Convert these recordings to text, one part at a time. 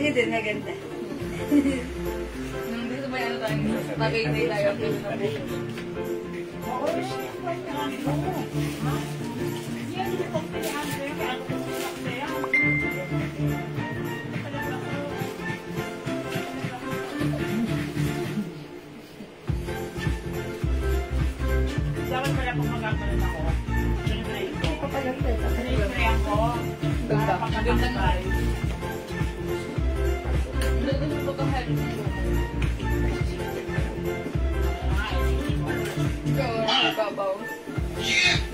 niyo din, maganda. Dito may ano tayo, tagay tayo. Dapat pala kung magkakaroon ako. Siyempre ako. Ganda na. Ganda na pagkahal. Ikaw, babaw.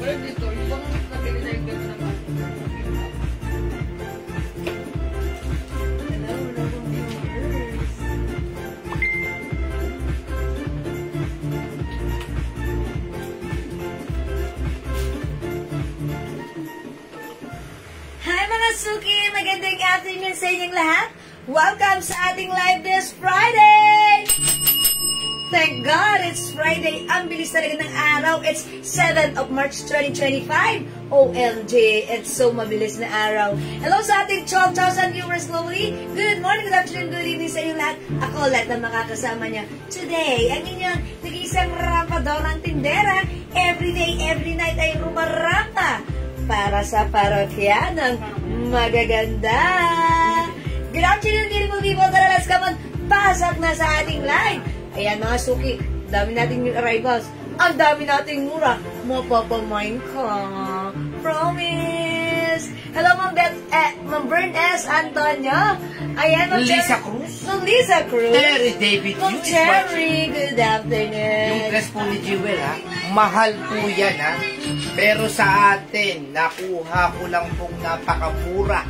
Wala dito, yung nabili na yung ganda naman. Hi mga Suki! Magandang afternoon sa inyong lahat. Welcome sa ating live this Friday! Thank God, it's Friday. Ang bilis talaga ng araw. It's 7th of March 2025. OMG, it's so mabilis na araw. Hello sa ating 12,000 viewers globally. Good morning, good afternoon, good evening sa inyong lahat. Ako lahat na makakasama niya. Today, ang inyong nag-iisang rampador ng tindera. Every day, every night ay rumarapa para sa parokya ng magaganda. Good afternoon, beautiful people. Tara, let's come on. Pasok na sa ating live. Ayan mga Suki, dami nating arrivals. Ang dami nating mura. Mapapamain ka. Promise. Hello, Ma'am Bern S. Antonio. Ayan, Ma'am Lisa Cruz. Ma'am Lisa Cruz. Terry David. Ma'am Terry, good afternoon. Yung dress po ni Jewel, ha? Mahal po yan, ha? Pero sa atin, nakuha ko lang pong napakamura.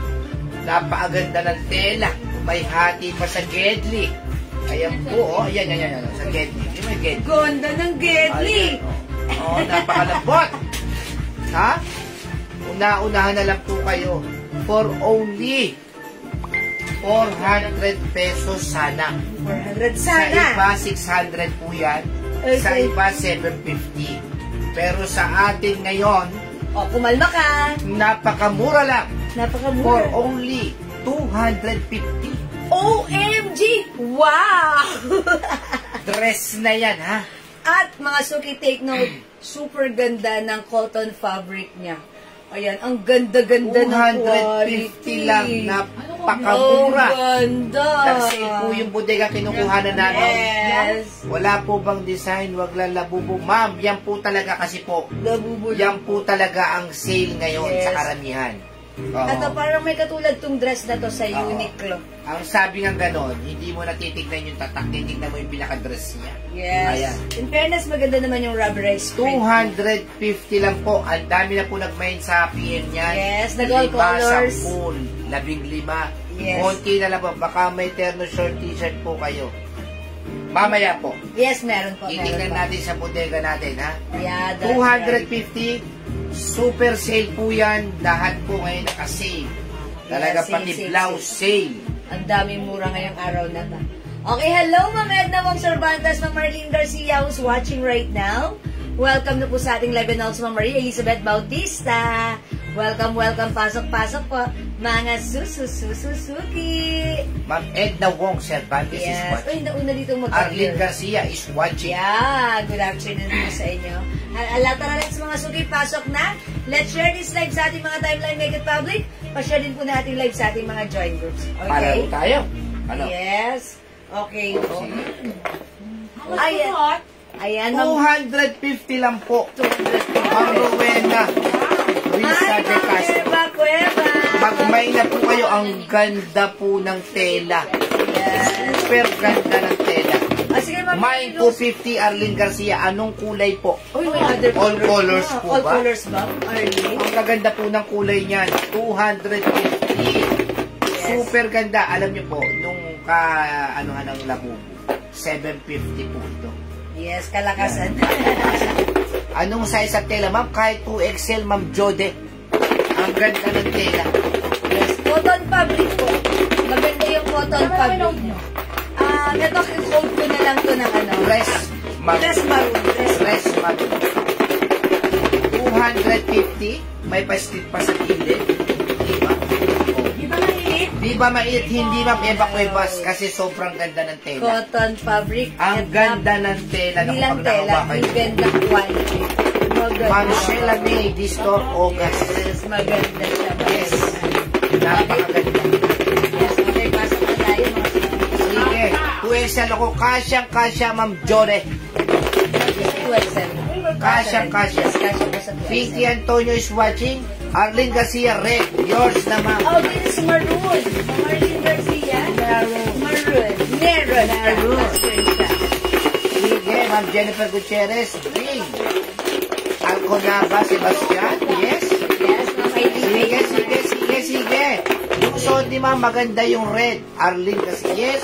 Napakaganda ng tela. May hati pa sa Gedli. Ayan po, oh. Ayan, sa Gedli. Yung may Gedli. Ganda ng Gedli. Oh, napakalambot. Ha? Una-unahan na lang po kayo. For only 400 pesos sana. 400 Sa sana. iba, 600 po yan. Okay. Sa iba, 750. Pero sa atin ngayon, O, kumalma ka. napakamura lang. For Napakamura. only 250. OMG! Wow! Dress na yan, ha? At mga Suki, take note, super ganda ng cotton fabric niya. Ayan, ang ganda-ganda ng quality. 250 lang. Napakamura. Ang ganda. Kasi po yung bodega kinukuha na namin. Yes. Wala po bang design? Wag lang labubo. Ma'am, yan po talaga kasi po. Labubo. Yan po talaga ang sale ngayon Yes. sa karamihan. Oo. At parang may katulad tong dress na to sa Oo. Uniqlo. Ang sabi nga ganon, hindi mo natitignan yung tatak, titignan mo yung pinaka-dress niya. Yes. Ayan. In fairness, maganda naman yung rubberized print. 250 lang po. Ang dami na po nag-main sa PM niyan. Yes, nag-all colors. 10, 15. Yes. Konti na lang po. Baka may terno short t-shirt po kayo. Mamaya po. Yes, meron po. Titignan natin sa bodega natin, ha? Yeah, that's right. 250. Super sale po yan. Lahat po ngayon naka-sale. Talaga Yes, pati sale, blouse sale. Ang daming mura ngayong araw na ta. Okay, hello Ma'am Edna, Ma'am Cervantes, Ma'am Marlene Garcia who's watching right now. Welcome na po sa ating live and also Ma'am Maria Elizabeth Bautista. Welcome, welcome. Pasok-pasok po. Mga Suki. Ma'am Edna Wong Cervantes is Yes. watching. Uy, nauna dito Arlene mag-appear. Garcia is watching. Yeah, good afternoon po sa inyo. Tara, let's mga Suki, pasok na. Let's share this live sa ating mga timeline, make it public. Pa-share din po natin live sa ating mga join groups. Palaro Okay? tayo. Ano? Yes. Okay. Sige. Ayan. Ayan, Ma'am. 250 lang po. Ma'am Rowena. Risa de Castro. Cueva. Magmay na po kayo. Ang ganda po ng tela. Yes. Super ganda ng tela. Sige, Ma'am. May 250 Arlene Garcia. Anong kulay po? Uy, may other All colors na. po All ba? colors ba, Arlene? Ang kaganda po ng kulay niyan. 250. Yes. Super ganda. Alam niyo po, nung anuhan ng labubo, 750 po ito. Yes, kalakasan. Anong size at tela, ma'am? Kahit 2XL, ma'am Jode. Ang ganda ng tela. Yes, cotton fabric po. Maganda yung cotton fabric. Ito, i-hold ko na lang to ng ano. Dress maroon. Dress maroon. Dress maroon. 250. May pa-strip pa sa gilid. Diba? Di ba maliit? Di ba mainit? Hindi, ma'am, Eva Cuevas, kasi sobrang ganda ng tela. Cotton fabric. Ang ganda ng tela na Hindi lang kapag tela, nakawa kayo. yung ganda quality. Maganda. Ma'am Sheila May, this store, August. Yes, maganda siya. Yes. Napakaganda. Yes, okay, pasok na tayo mga Sige, 12 ako. Kasyang-kasya, Ma'am Jore. 12. Kasyang-kasya. Yes, kasya po sa 12. Vicky Antonio is watching. Arlene Garcia, red. Yours na, ma'am. Oh, this is Maroon. Marlene Garcia. Maroon. Maroon. Sige, Ma'am Jennifer Gutierrez, green. Alconaba, Sebastian, yes. Yes, Ma'am Aileen. Sige. Yung suot ni ma'am, maganda yung red. Arlene Garcia, yes.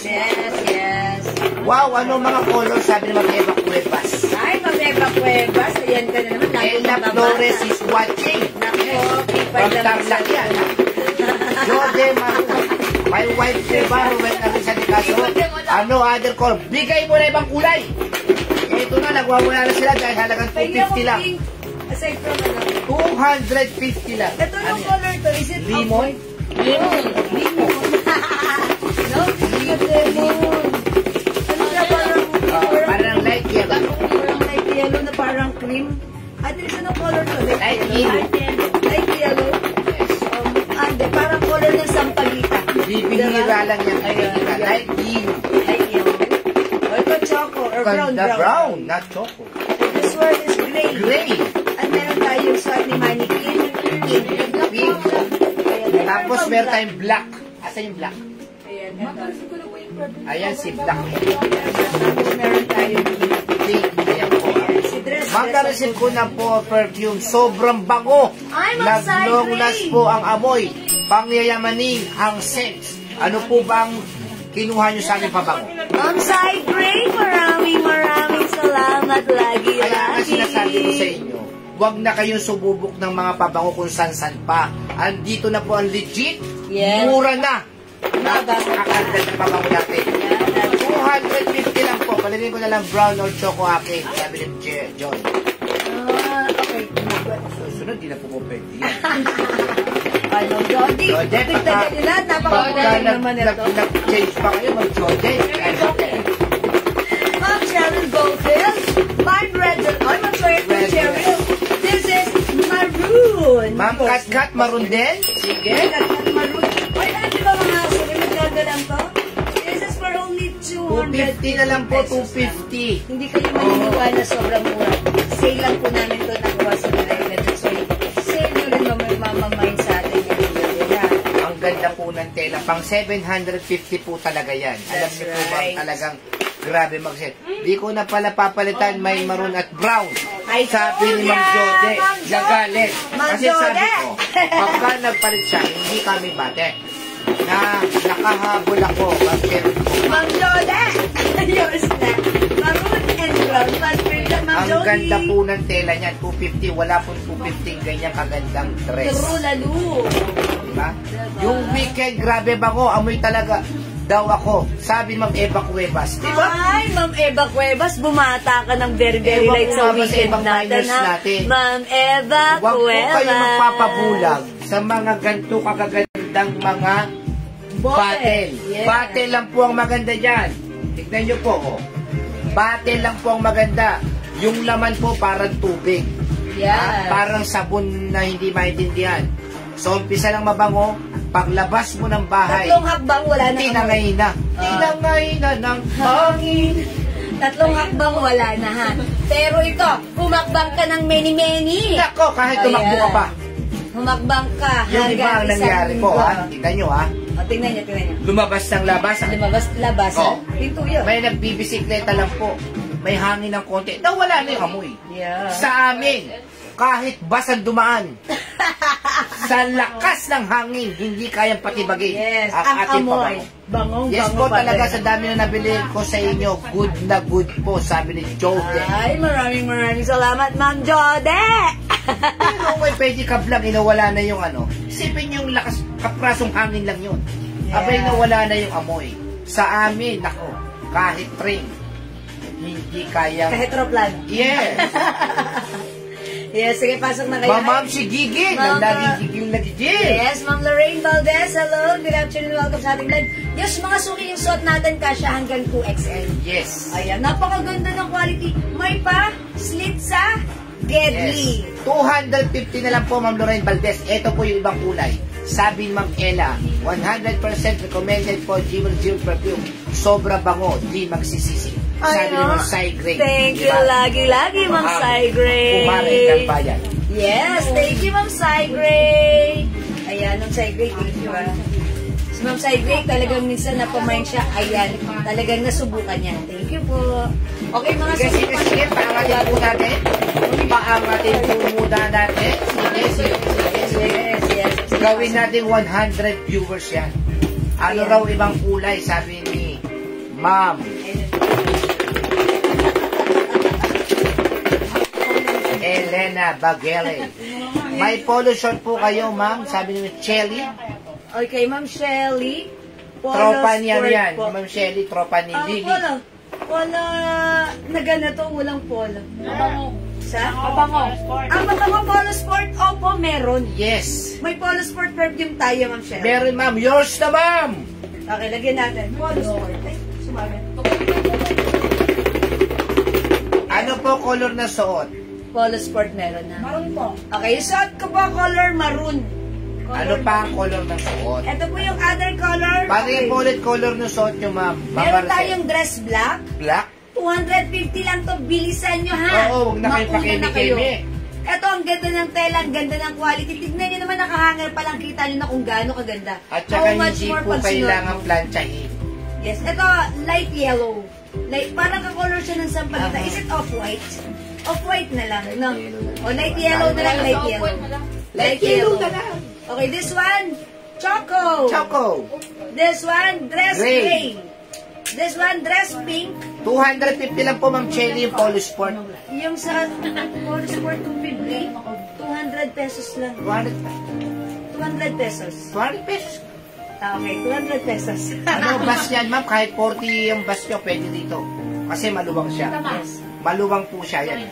Yes. Wow, ano mga color, sabi ni Ma'am Eva Cuevas. Ay, Ma'am Eva Cuevas. Ayan ka na naman. Ella Flores is watching. Nako, kipay From na Tarlac yan. Jode Maru. My wife, diba, Ruben Arisa de Caso. Ano, other color? Bigay mo na ibang kulay. Ito na, nagwawala na sila dahil halagang 250 lang. Aside from ano. 250 lang. Ito yung color to. Is it Limon? Lemon. No? Lemon. Ano na parang Parang light yellow. parang light yellow na parang cream. At least anong color to? Light yellow. Light yellow. Parang color ng sampagita. Bibihira lang yan. Light yellow. Light yellow. O ito choco or brown. Brown, not choco. This one is gray. Gray. At meron tayong suot ni Mannequin. Pink. Pink. Tapos meron tayong black. Asan yung black? Ayan. Ayan si black. Tapos meron tayong Pink. Ayan po. si dress. Magka-receive ko na po perfume. Sobrang bango. Ay, mag-side Naglonglas gray. po ang amoy. Pangyayamanin ang scents. Ano po bang kinuha nyo sa aking pabango? Ma'am Sai Gray, maraming salamat lagi. Kaya nga sinasabi ko sa inyo, huwag na kayong sububok ng mga pabango kung san-san pa. Andito na po ang legit. Yes. Mura na. Napakaganda ng pabango natin. 250 lang po. Palagay ko na lang brown or choco akin. Sabi ni John. Okay. Susunod, di na po pwede yan. Ano, Jody? Jody, Tignan nila, napakagaling naman ito. Nag-change pa kayo, mag-Jody. Ma'am Cheryl Goldfield, Ma'am Red. Ay, Ma'am Cheryl. This is Maroon. Ma'am Kat Maroon din? Sige, Kat Maroon. Ay, di ba mga sumunod na lang to? This is for only 200. 250 na lang po, 250. Hindi kayo maniniwala, sobrang mura. Sale lang po namin ito nakuha sa Nilay. So, sale nyo rin mamamayin sa atin. Ang ganda po ng tela. Pang 750 po talaga yan. Alam niyo po ba right. talagang grabe mag-set. Di ko na pala papalitan, may maroon at brown. Ay, Sabi ni Ma'am yeah, Jode, Ma'am Jode. nagalit. Ma'am Kasi sabi Jode. ko, pagka nagpalit siya, hindi kami bate. Na nakahabol ako. Kasi Ma'am Jode! Yours na. Maroon and brown. Ma'am ang Jode. ganda po ng tela niya, 250. Wala pong 250 ganyan kagandang dress. True lalo. Diba? Yung weekend, grabe bango, amoy talaga daw ako. Sabi Ma'am Eva Cuevas. Diba? Ay, Ma'am Eva Cuevas, bumata ka ng very Ewan light ko sa nga ba sa weekend ibang natin, minors ha? natin. Ma'am Eva Huwag po Cuevas. kayo magpapabulag sa mga ganito kagagandang mga battle. Yeah. Battle lang po ang maganda dyan. Tignan nyo po, oh. Battle lang po ang maganda. Yung laman po parang tubig. Yes. Parang sabon na hindi maintindihan. So, umpisa lang mabango, paglabas mo ng bahay, Tatlong hakbang, wala na. tinangay na. Tinangay na ng hangin. Tatlong hakbang, wala na, ha? Pero ito, humakbang ka ng many. Nako, kahit tumakbo ka pa. Humakbang ka. Yung iba ang nangyari po, ha? Tignan nyo, ha? O, tingnan niyo. Lumabas ng labas. Labas, Oh. Pinto yun. May nagbibisikleta lang po. May hangin ng konti. Nawala na yung amoy. Yeah. Sa amin, kahit basang dumaan, sa lakas ng hangin, hindi kayang patibagin Yes, ang ang ating amoy. pabango. Bangong, Yes bango po, pa talaga rin. sa dami na nabili ko sa inyo, good na good po, sabi ni Jode. Ay, maraming salamat, Ma'am Jode! Pero may pedicab lang, inawala na yung ano. Isipin yung lakas, kaprasong hangin lang yun. Yeah. Abay, nawala na yung amoy. Sa amin, nako, kahit train, hindi kayang... Kahit roplan. Yes! Yes, sige, pasok na kayo. Ma'am si Gigi, Ma'am, laging gigil. Yes, Ma'am Lorraine Valdez, hello. Good afternoon, welcome sa ating live. Yes, mga suki yung suot natin, kasya hanggang 2XL. Yes. Ayan, napakaganda ng quality. May pa, slit sa Gedli. Yes. 250 na lang po, Ma'am Lorraine Valdez. Ito po yung ibang kulay. Sabi ni Ma'am Ella, 100% recommended po Jewel Perfume. Sobra bango, di magsisisi. Sabi ni Ma'am Sai Gray. Thank you, lagi-lagi, Ma'am Sai Gray. Kumarin ng bayan. Yes, thank you, Ma'am Sai Gray. Ayan, Ma'am Sai Gray, thank you, Si Ma'am Sai Gray, talagang minsan napamain siya. Ayan, talagang nasubukan niya. Thank you po. Okay, mga Sige, paangatin po natin. Paangatin po muna natin. Yes. Gawin natin 100 viewers yan. Ano raw ibang kulay, sabi ni Ma'am Elena Bagele. May polo short po kayo, Ma'am, sabi ni Shelly. Okay, Ma'am Shelly. Tropa niya yan. Ma'am Shelly, tropa ni Lily. Polo na ganito, walang polo. Mabango. Sa? Mabango. Ang mabango polo sport, opo, meron. Yes. May polo sport perfume tayo, Ma'am Shelly. Meron, Ma'am. Yours na, Ma'am. Okay, lagyan natin. Polo sport. Ay, sumagad. Ano po color na suot? Polo sport meron na. Maroon po. Okay, suot ko po color maroon. Ano pa ang color ng suot? Ito po yung other color. Paano yung bullet color ng suot nyo, Ma'am? Meron tayong dress black. Black? 250 lang to, bilisan nyo ha. Oo, huwag na kayo Mauna na kayo. pakimi-kimi. Ito, ang ganda ng tela, ang ganda ng quality. Tignan nyo naman, nakahanger pa lang, kita nyo na kung gaano kaganda. At saka hindi po pag kailangan sinuot mo. planchahin. Yes, ito, light yellow. Parang ka-color siya ng sampalita. Is it off-white? Off-white na lang, no? O, light yellow na lang, light yellow. Light yellow na lang. Okay, this one, choco. Choco. This one, dress Gray. gray. This one, dress pink. 250 lang po, Ma'am Shelly, yung polo sport. Yung sa polo sport 250, 200 pesos lang. 200 pesos. 200 pesos. Okay, 200 pesos. Ano, bus yan, Ma'am? Kahit 40 yung bus nyo, pwede dito. Kasi maluwang siya. Yes. Maluwang po siya yan.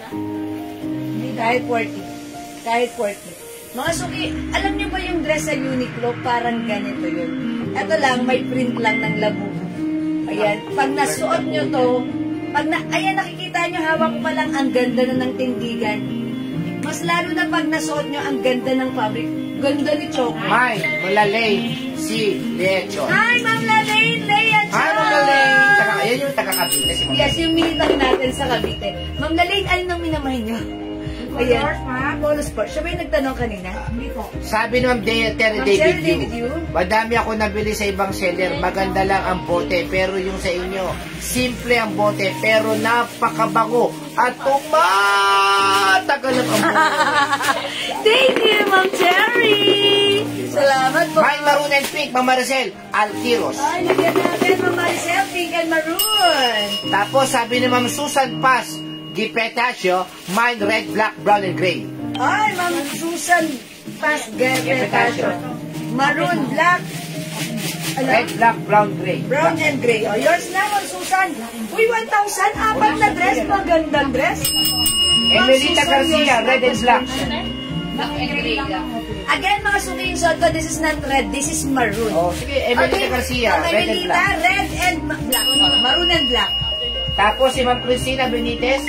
Kahit 40. Kahit 40. Mga suki, alam niyo ba yung dress sa Uniqlo? Parang ganito yun. Ito lang, may print lang ng labubo. Ayan, pag nasuot nyo to, ayan, nakikita nyo, hawak ko pa lang, ang ganda na ng tindigan. Mas lalo na pag nasuot nyo, ang ganda ng fabric. Ganda ni Choco. May, malalay, si Lecho. Hi, Ma'am Lalaine, Lea Choco! Hi, Ma'am Malalay. Ayan yung taga-Cavite, si Ma'am. Yes, yung military natin sa Cavite. Ma'am Lalaine, alin ang minamay nyo? Ayan. Polo sport. Siya ba yung nagtanong kanina? Hindi po. Sabi ni Ma'am Terry Ma'am Terry David David Yu. Yu, madami ako nabili sa ibang seller, maganda lang ang bote, pero yung sa inyo, simple ang bote, pero napakabango at tumatagal ang bote. Thank you, Ma'am Terry! Salamat po. May maroon and pink, Ma'am Maricel, Altiros. Ay, lagyan natin, Ma'am Maricel, pink and maroon. Tapos sabi ni Ma'am Susan Paz, Gipetacio, mine red, black, brown, and gray. Ay, Ma'am Susan Paz Gepetacio. Maroon, black, Red, black, brown, gray. brown and gray. O, yours na, Ma'am Susan. Uy, 1,000, apat na dress, magandang dress. Emelita Garcia, red and black. Black and gray lang. Again, mga suki yung suot ko, this is not red, this is maroon. Oh, sige, Emelita Garcia, Ma'am red and Emelita, black. red and black. Maroon and black. Tapos si Ma'am Cristina Benitez,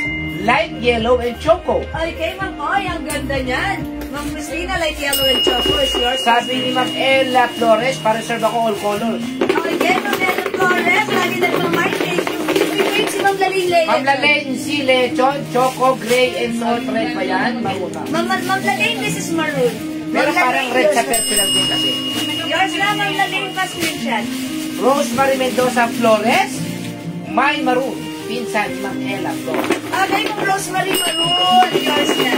light yellow and choco. Ay, kay Ma'am Oy, ang ganda niyan. Ma'am Christina, light yellow and choco is yours. Sabi ni Ma'am Ella Flores, para serve ako all colors. Okay, Ma'am Ella Flores, lagi nagmamay. Thank you. Wait, si Ma'am Laling Lea. Ma'am Lalaine, si Lechon, choco, gray, and salt red pa yan. Mauna. Ma'am Laling, this is maroon. Pero Ma'am parang Laling, red sa yours. personal din kasi. Yours na, Ma'am Laling, pa-screenshot. Rosemary Mendoza Flores, may maroon. Pinsan ni Ma'am Ella Flores. Okay, Ma'am Rosemary Maroon, yours na.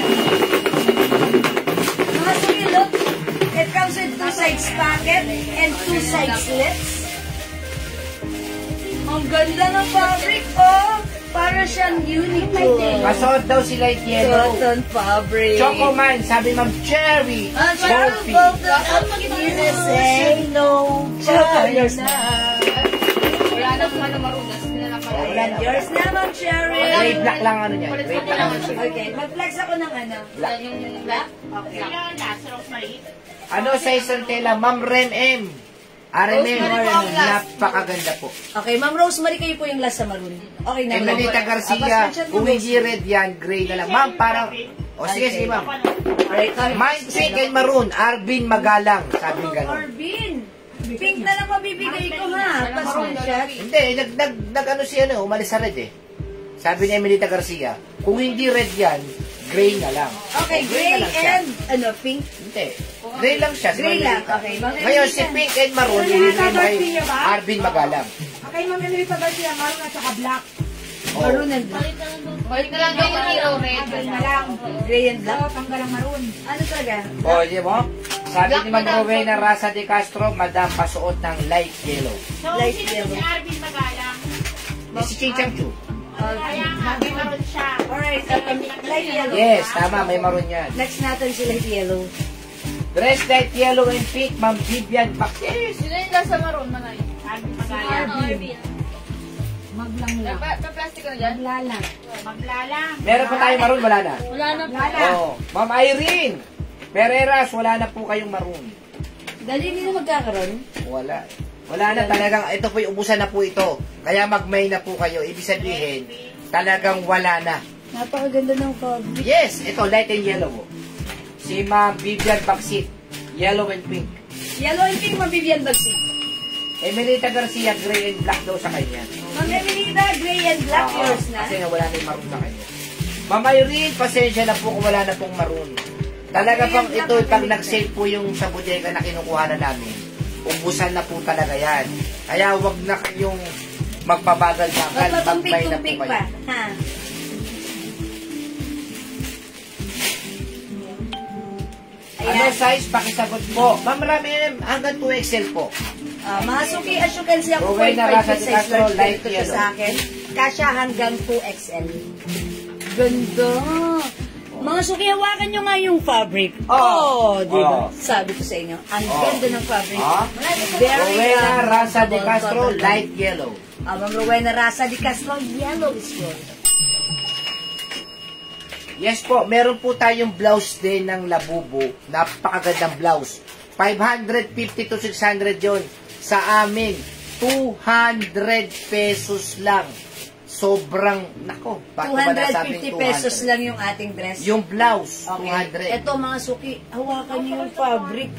Mga suki, look. It comes with 2 sides pocket and 2 side slits. Ang ganda ng fabric, oh. Para siyang Uniqlo. Masuot daw si light yellow. Cotton fabric. Choco man, sabi Ma'am Cherry. Cherry Golfy. Golden USA. No. Choco, yours na. Wala nang ano marunas. Hindi na lang Ayan, yours na, Ma'am Sherry. Gray black lang ano niya. Gray black lang. Okay, mag-flex ako ng ano. Yung black? Okay. Sino ang last? Rosemary? Ano sa isang tela? Ma'am Ren M. RMM. Rosemary po ang last. Napakaganda po. Okay, Ma'am Rosemary, kayo po yung last sa maroon. Okay na. Emelita Garcia. Kung hindi red yan, gray na lang. Ma'am, parang... O sige, sige ma'am. Alright, Mine pink and maroon. Arvin Magalang. Sabi gano'n. Orbin. Pink na lang mabibigay ko ha. Pa-screenshot. Hindi, nag-ano siya umalis sa red eh. Sabi ni Emelita Garcia, kung hindi red yan, gray na lang. Okay, O, gray na lang siya. and pink. Hindi. Gray lang siya. si Gray lang, Emelita. okay. Ma'am Ngayon, si Emelita. pink and maroon, ililin kay Arvin Magalang. Okay, Ma'am Emelita Garcia, maroon at saka black. Maroon and black. Balik na lang daw yung hero red. Na lang. Gray and black. Oo, tanggalang maroon. Ano talaga? O, di mo? Sabi ni Ma'am Rowena Raza de Castro, madam pasuot ng light yellow. So, Light sino yellow. si Arvin Magalang? Si Ching Chang Chu. Kaya nga, may maroon siya. Alright, light yellow. Yes, tama, may maroon yan. Next natin si light yellow. Dress light yellow and pink, Ma'am Vivian Bakis. Sino yung last sa maroon, Manay? Arvin Magalang. Maglang lang. Pa-plastic ko na dyan? Maglalang. Maglalang. Meron pa tayong maroon, wala na. Wala na po. Maglalang. Oh, Ma'am Irene Pereras, wala na po kayong maroon. Dali nila magkakaroon. Wala. Wala na talagang, ito po yung ubusan na po ito. Kaya mag-May na po kayo. Ibig sabihin, talagang wala na. Napakaganda ng fabric. Yes, ito, light and yellow po. Si Ma'am Vivian Baksit, yellow and pink. Yellow and pink, mabibigyan bagsi. Emelita Garcia, gray and black daw sa kanya. Ma'am Emelita, gray and black, Oo, yours na. Kasi nga wala na yung maroon sa kanya. Ma'am Irene, pasensya na po kung wala na pong maroon. Talaga pang ito, pag nag-save po yung sa bodega na kinukuha na namin, ubusan na po talaga yan. Kaya wag na kayong magpabagal-bagal, mag-buy na po Magpatumpik-tumpik pa. kayo. Ha? Ano Ayan. size? Pakisagot po. Ma'am Ramim, hanggang 2XL po. Mga suki, as you can see, ako Rowena 0.5 Raza foot de size Castro, large light dito yellow. sa akin. Kasya hanggang 2XL. Ganda. Mga suki, hawakan nyo nga yung fabric. Oh. Di ba? Oh. Sabi ko sa inyo, ang Oh. ganda ng fabric. Ah? Very Rowena Raza de comfortable Castro, cotton. light yellow. Ma'am Rowena Raza de Castro, yellow is yours. Yes po, meron po tayong blouse din ng Labubo. Napakagandang blouse. 550 to 600 yon. Sa amin, 200 pesos lang. Sobrang, nako, bakit ba nasabing 250 pesos lang yung ating dress. Yung blouse, Okay. 200. Ito mga suki, hawakan niyo yung fabric.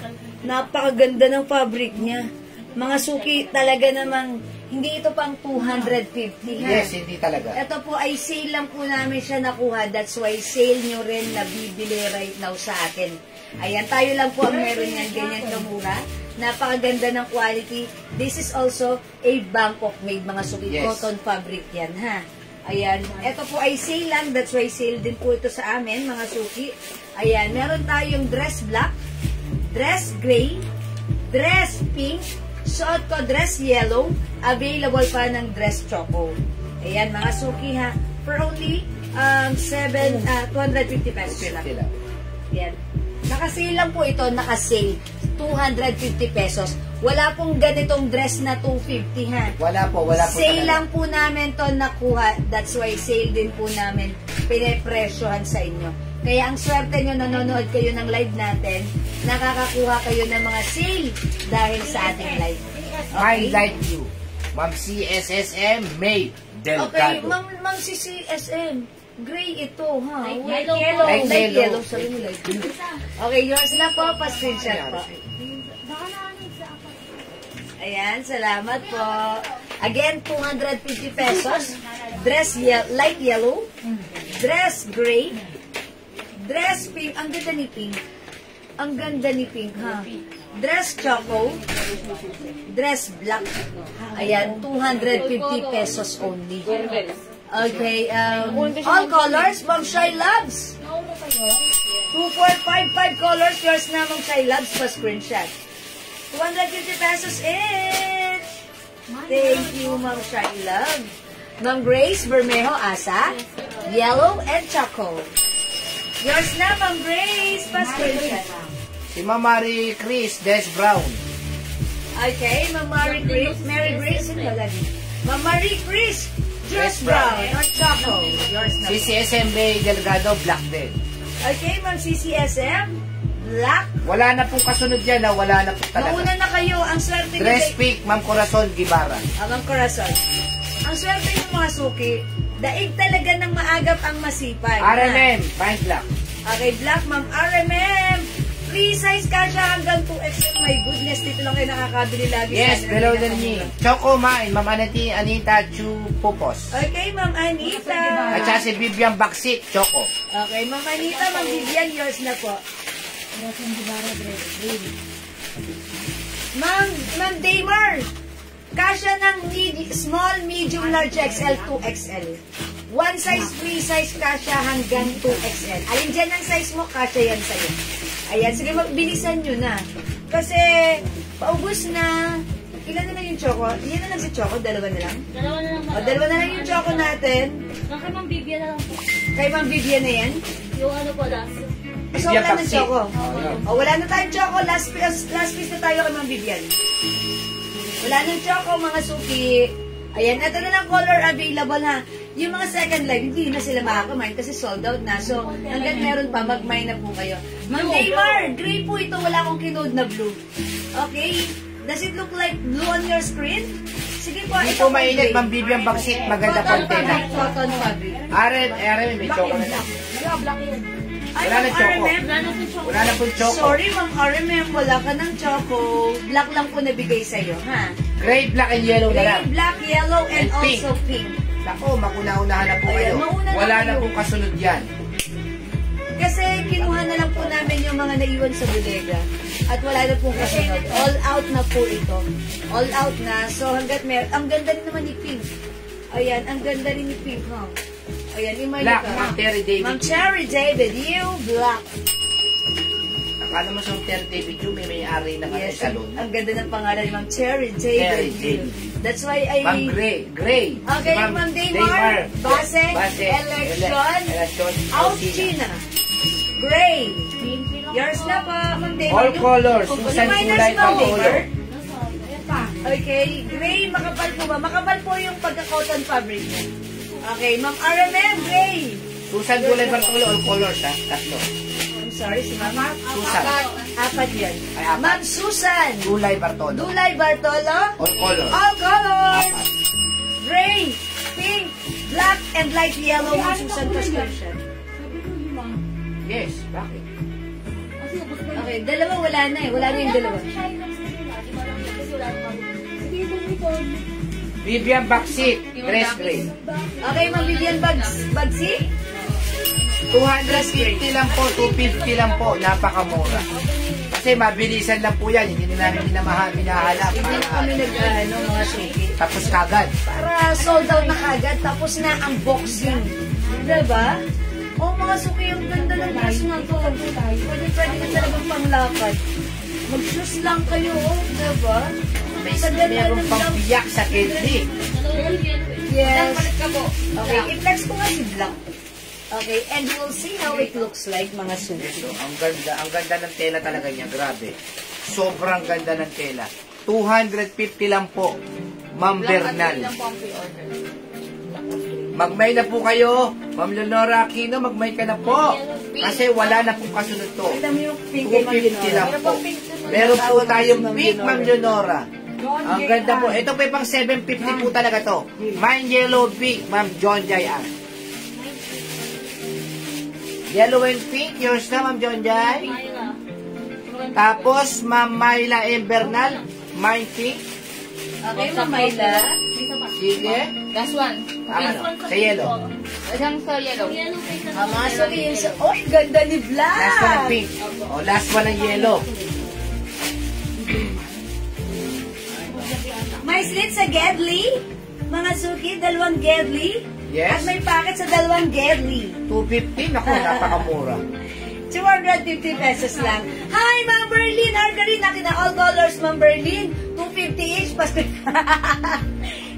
Napakaganda ng fabric niya. Mga suki, talaga namang, hindi ito pang 250 ha. Yes, hindi talaga. Ito po ay sale lang po namin siya nakuha. That's why sale nyo rin nabibili right now sa atin. Ayan, tayo lang po ang meron yan, ganyan kamura. Napakaganda ng quality. This is also a Bangkok made, mga suki. Yes. Cotton fabric yan, ha. Ayan, ito po ay sale lang. That's why sale din po ito sa amin, mga suki. Ayan, meron tayong dress black, dress gray, dress pink, suot ko dress yellow, available pa ng dress choco. Ayan, mga suki ha. For only 250 pesos lang. 50 lang. Yan. Naka-sale lang po ito, naka-sale. 250 pesos. Wala pong ganitong dress na 250 ha. Wala po Sale talaga. lang po namin to nakuha. That's why sale din po namin pinepresyohan sa inyo. Kaya ang swerte nyo, nanonood kayo ng live natin, nakakakuha kayo ng mga sale dahil sa ating live. My light blue. Ma'am CSSM, May Okay, Delgado. Ma'am si CSM. Gray ito, ha? Light White yellow. Light Light yellow. yellow. Sabi mo light blue. Okay, yours na po. Pa-screenshot po. Ayan, salamat po. Again, 250 pesos. Dress light yellow. Dress gray. Dress pink. Ang ganda ni pink. Ang ganda ni pink, ha? Dress choco. Dress black. Ayan, 250 pesos only. Okay, all colors, Ma'am Shy Loves. 2455 colors, yours na, Ma'am Shy Loves, pa screenshot. 250 pesos each. Thank you, Ma'am Shy Love. Ma'am Grace Bermejo Asa, yellow and choco. Yours na, Ma'am Grace, pa screenshot. Si Ma'am Marie Chris Des Brown. Okay, Ma'am Mary Grace, Mary Grace, yun lagi. Ma'am Marie Chris, Dress brown or choco. Yours na po. CCSM Delgado, black din. Okay, Ma'am CCSM. Black. Wala na pong kasunod yan, wala na po talaga. Mauna na kayo. Ang swerte Dress pink, Ma'am Corazon Guevara. Ma'am Corazon. Ang swerte ng mga suki, daig talaga ng maagap ang masipag. RMM, fine black. Okay, black, Ma'am RMM. Free size ka siya hanggang 2XL. My goodness, dito lang kayo nakakabili lagi. Yes, sa below Anita than me. Manila. Choco Mine, Ma'am Anita Chu Popos. Okay, Ma'am Anita. At saka si Vivian Baksit, Choco. Okay, Ma'am Anita, Ma'am Vivian, yours na po. Ma'am Daymar, kasya ng small, medium, large, XL, 2XL. One size, free size kasya hanggang 2XL. Alin dyan ang size mo, kasya yan sa'yo. Ayan, sige, magbilisan nyo na. Kasi, paubos na. Ilan na lang yung choco? Ilan na lang si choco? Dalawa na lang? Dalawa na lang. O, dalawa na lang yung choco natin. Kay Ma'am Vivian na lang po. Kay Ma'am Vivian na yan. Yung ano po, last. So, Vivian wala na Baksit. choco. yun. O, wala na tayong choco. Last piece na tayo kay Ma'am Vivian. Wala nang choco, mga suki. Ayan, ito na lang color available ha. Yung mga second life, hindi na sila makakamain kasi sold out na. So, hanggang meron pa, mag-mine na po kayo. Ma'am Daymar, gray po ito. Wala akong kinode na blue. Okay? Does it look like blue on your screen? Sige po, Hindi ito po mainit, gray. Ma'am Vivian Baksit, maganda Cotton pang tela. fabric, cotton fabric. RMM, may choco na lang. Black yun. Ay, Wala na Ma'am choco. RMM. Wala na po choco. Wala na pong choco. Sorry, Ma'am RMM, wala ka ng choco. Black lang po nabigay sa'yo, ha? Gray, black, and yellow na lang. Gray, black, yellow, and And pink. also pink. Ako, makuna-unahan na po kayo. Ayan, mauna na Wala na kayo. pong kasunod yan. Kasi kinuha na lang po namin yung mga naiwan sa bodega. At wala na pong kasunod. All out na po ito. All out na. So hanggat ang ganda rin naman ni Pink. Ayan, ang ganda rin ni Pink, ha? Ayan, imay Black, ka. Ma'am Terry David. Ma'am Cherry David, you black. Akala mo sa Terry David yung may-ari ng Yes, salon. ang ganda ng pangalan, Ma'am Cherry Cherry David. David. That's why I... Ma'am Gray. Okay, Si Ma'am Daymar. Base, election, election, Alcina. Gray. Yours na po, Ma'am Daymar. All colors. Susan Minus, kulay Ma'am pang ulo. Daymar. Okay, gray, makapal po ba? Makapal po yung pagka-cotton fabric niya. Okay, Ma'am RMM, gray. Susan kulay pang ulo. All colors, ha? Tatlo. I'm sorry, si Ma'am. Susan. Apat yan. Ay, apat. Ma'am Susan. Kulay Bartolo. Dulay Bartolo. All colors. All colors. Apat. Gray, pink, black, and light yellow. Ma'am Susan prescription. Yes, bakit? Okay, dalawa wala na eh. Wala na yung dalawa. Vivian Baksit. Dress gray. Okay, Ma'am Vivian Bagsi. 250 lang po, 250 lang po, napakamura. Kasi mabilisan lang po yan, hindi na namin hinahanap. Hindi na kami mga suki. Tapos kagad. Para sold out na kagad, tapos na ang boxing. Diba? O mga suki, yung ganda ng dress na to. Pwede na talagang panglakad. Mag-shoes lang kayo, diba? May Sa ganda meron ng pang lang. biyak sa kidney. Yes. Okay, i-flex ko nga si Black. Okay, and we'll see how it looks like, mga suki. So, ang ganda ng tela talaga niya, grabe. Sobrang ganda ng tela. 250 lang po, Ma'am Bernal. Magmay na po kayo, Ma'am Leonora Aquino, magmay ka na po. Kasi wala na pong kasunod to. Kita mo yung pink kay Ma'am 250 lang Leonora. po. Meron po tayong pink, Ma'am Leonora. Ang ganda po. Ito po yung pang 750 po talaga to. Mine yellow pink, Ma'am John Jay R. Yellow and pink, yours na, Ma'am John Jay. Tapos, Ma'am Myla M. Bernal, mine pink. Okay, Ma'am Myla. Sige. Last one. Ano? Sa yellow. Isang sa yellow. Mga suki yun sa... Oh, ganda ni Black! Last one ng pink. O, last one ng yellow. May slit sa Gedli. Mga suki, dalawang Gedli. Yes. At may packet sa dalawang Gedli. 250, naku, napakamura. 250 pesos lang. Hi, Ma'am Berlin! Argarin, nakita all colors, Ma'am Berlin. 250 each. Basta...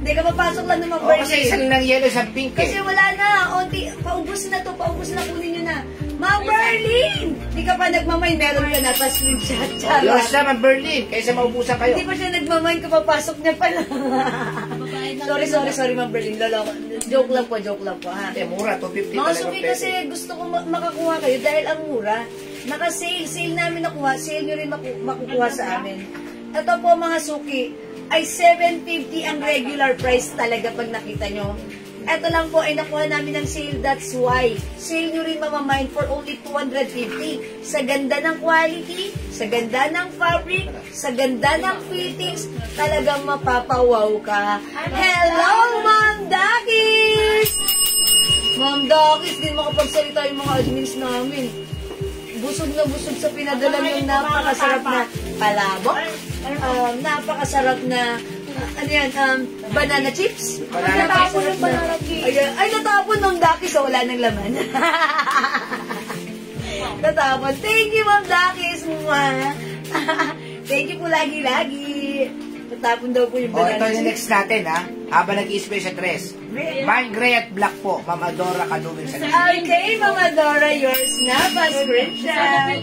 Hindi ka papasok lang ng Ma'am O, Berlin. kasi isang ng yellow, isang pink Kasi eh. wala na. Onti, paubos na to. Paubos na, kunin nyo na. Ma'am Berlin! Di ka pa nagmamay, meron ka na pa screenshot. Yours naman, Berlin. Kaysa maubusan kayo. Hindi pa siya nagmamay, kapapasok niya pala. sorry, Ma'am Berlin. Lolo, joke lang po, ha? Eh, mura. 250 Mga talaga suki pwede. kasi gusto ko makakuha kayo dahil ang mura. Naka-sale namin nakuha, sale nyo rin makukuha sa amin. Ito po mga suki, ay 750 ang regular price talaga pag nakita nyo. Ito lang po ay nakuha namin ng sale, that's why. Sale nyo rin mamamind for only 250. Sa ganda ng quality, sa ganda ng fabric, sa ganda ng fittings, talagang mapapawaw ka. Hello, Ma'am Dakis! Ma'am Dakis, din makapagsalita yung mga admins namin. Busog na busog sa pinadala yung napakasarap na palabok. Napakasarap na banana chips. Natapon ng banana chips. Ay, natapon ng Dakis, so wala nang laman. Natapon. Thank you, Ma'am Dakis. Thank you po lagi-lagi. Natapon daw po yung banana Ito yung chips. next natin, ha? Habang nag-i-spray sa dress. Mine gray at black po. Ma'am Adora Kadubing sa Okay, Mama Dora, yours na. Pa-screenshot.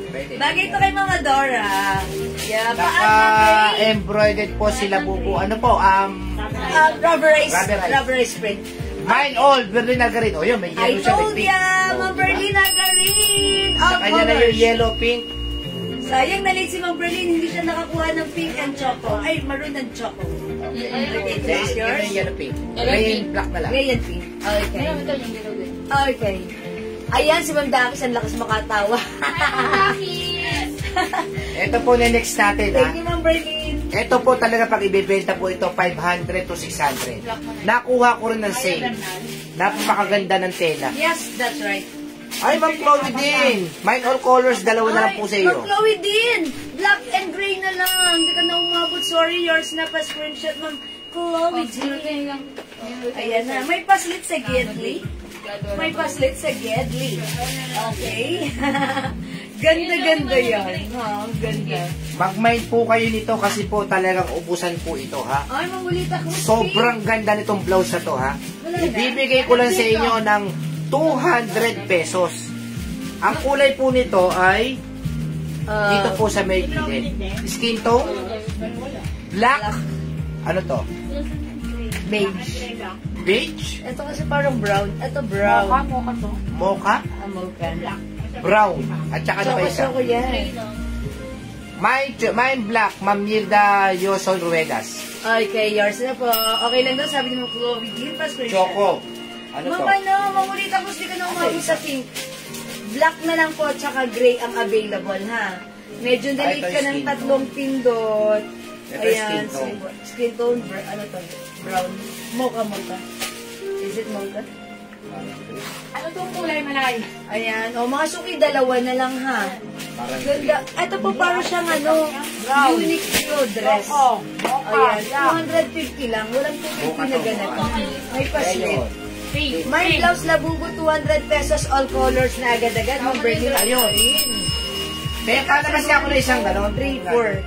Pwede. Bagay ito kay Mama Dora. Yeah, paan na kay... Naka-embroidered po sila bubu. Ano po? Rubberized print. Mine all, Berlin Agarin. O yun, may I yellow siya, told may pink. ya, O, Ma'am diba? Berlin Agarin. Sa kanya na yung yellow, pink. Sayang na late si Ma'am Berlin, hindi siya nakakuha ng pink and choco. Ay, maroon and choco. Okay, Yes, this is yun yours. yung yellow, pink. Gray and black na lang. Gray and pink. Okay. Okay. Ayan, si Ma'am Dakis, ang lakas makatawa. Ito po na next natin, ha? Thank you, Ma'am Berlin. Ito po talaga pag ibebenta po ito, 500 to 600. Nakuha ko rin ng sale. Napakaganda ng tela. Yes, that's right. Ay, Ma'am Chloe din. Mine all colors, dalawa na lang po sa iyo. Ma'am Chloe din. Black and gray na lang. Hindi ka na umabot. Sorry, yours na pa screenshot, Ma'am Chloe din. Ayan na. May paslit sa Gedli. May paslit sa Gedli. Okay. Ganda-ganda yan. Ha, ganda. Mag-mind po kayo nito kasi po talagang ubusan po ito, ha? Ay, mangulit ako. Sobrang ganda nitong blouse na to, ha? Ibibigay ko lang sa inyo ng 200 pesos. Ang kulay po nito ay dito po sa may gilid. Skin tone, black, ano to? Beige. Beige, Ito kasi parang brown. Ito brown. mocha, Mocha. brown, at saka ano ba isa? Choco yan. Mine black, Ma'am Mirda Yosol Ruedas. Okay, yours na po. Okay lang daw, sabi ni mo, Chloe, din pa screenshot. Choco. Ano to? Mama, no, mangulit ako, hindi ka na umabot sa pink. Black na lang po, tsaka gray ang available, ha? Medyo delete ito ka yung ng skin tatlong pindot. Ito yung Ayan, skin tone. skin tone, ano to? Brown. Mocha. Is it mocha? Ano tong kulay malay? Ayan, o mga suki, dalawa na lang, ha? Parang Ganda. Ito po parang siyang unique dress. Oo. Ayan, 250 lang. Walang 250 na ganun. May paslit. Pink. May blouse labubo, 200 pesos, all colors na agad-agad. Ma'am Berlin, Ayun. Kaya kalabas niya ako na isang gano'n. 3, 4.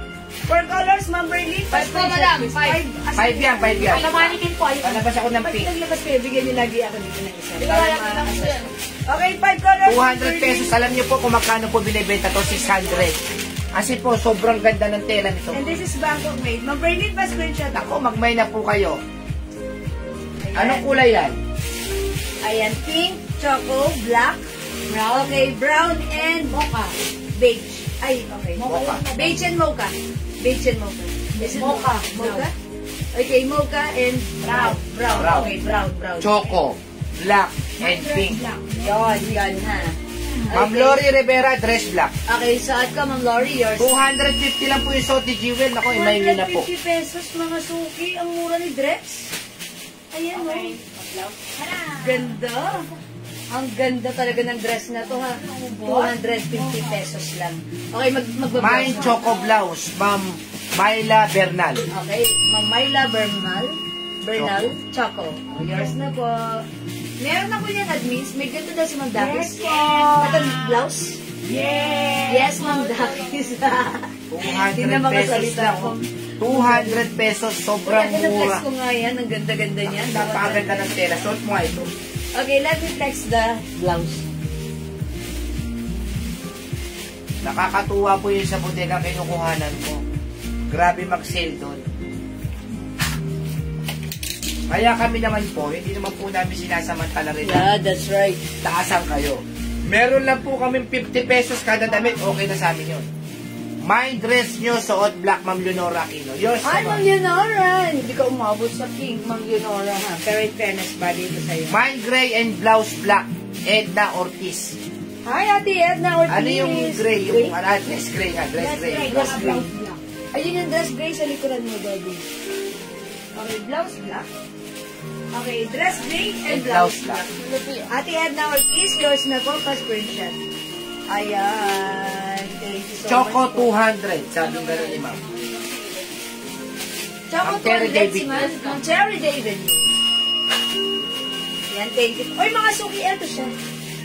4 colors, Ma'am Berlin. 5 po, madam. 5. 5 yan, 5 yan. Alamanikin po. Ayun. Palabas ako ng Pag pink. naglabas kayo, bigyan niyo lagi ako dito ng isa. Di ba Para lagi lang po yan? Okay, 5 colors. 200 pesos. Alam niyo po kung magkano po binibenta to, 600. Kasi po, sobrang ganda ng tela nito. And this is Bangkok made. Ma'am Berlin, pa screenshot Ako, magmay na po kayo. Anong kulay yan? Ayan, pink, choco, black. Brown. Okay, brown and Mocha. beige. Ay, okay. Mocha. Beige and mocha. Beige and mocha. Is it Mocha. Mocha? Okay, mocha and brown. Brown. Brown. Okay, brown. Choco, black, and pink. Yon, ha. Ma'am Lori Rivera, dress black. Okay, suot ka, Ma'am Lori, yours. 250 lang po yung suot ni Jewel. Ako, imay nyo na po. 250 pesos, mga suki. Ang mura ni dress. Ayan, Okay. oh. Ganda. Ang ganda talaga ng dress na to, ha. 250 pesos lang. Okay, magbablouse. Mine Choco blouse, Ma'am Myla Bernal. Okay, Ma'am Myla Bernal, Choco. Yours na po. Meron ako yan, admins. May ganito daw si Ma'am Dakis. Ito, blouse? Yes, Ma'am Dakis. 200 Hindi na pesos makasalita lang. ko. 200 pesos, sobrang Ito, mura. ko nga yan. Ang ganda-ganda niyan. Napakaganda ng tela. Suot mo nga ito. Okay, let me text the blouse. Nakakatuwa po yun sa bodega kinukuhanan mo. Grabe mag-sale doon. Kaya kami naman po, hindi naman po namin sinasamantala rin. Yeah, that's right. Taasan kayo. Meron lang po kami 50 pesos kada damit, okay na sa amin yun. Mind dress nyo, suot black, Ma'am Leonora Aquino. Yours Ay, Ma'am naman. Leonora! Hindi ka umabot sa pink, Ma'am Leonora, ha? Pero in fairness, bali ito sa'yo. Mind gray and blouse black, Edna Ortiz. Hi, Ate Edna Ortiz! Ano yung gray? Yung dress gray nga, dress gray. Dress gray. Ayun yung dress gray sa likuran mo, Daddy. Okay, blouse black. Okay, dress gray and blouse black. Ate Edna Ortiz, yours na po, pa-screenshot. Ayan. Thank you so Choco much po. 200, sabi nga ni Ma'am. Choco Ang Cherry 200 David si Ma'am. Ang Cherry David. Yan, thank you. Oy, mga suki, eto siya.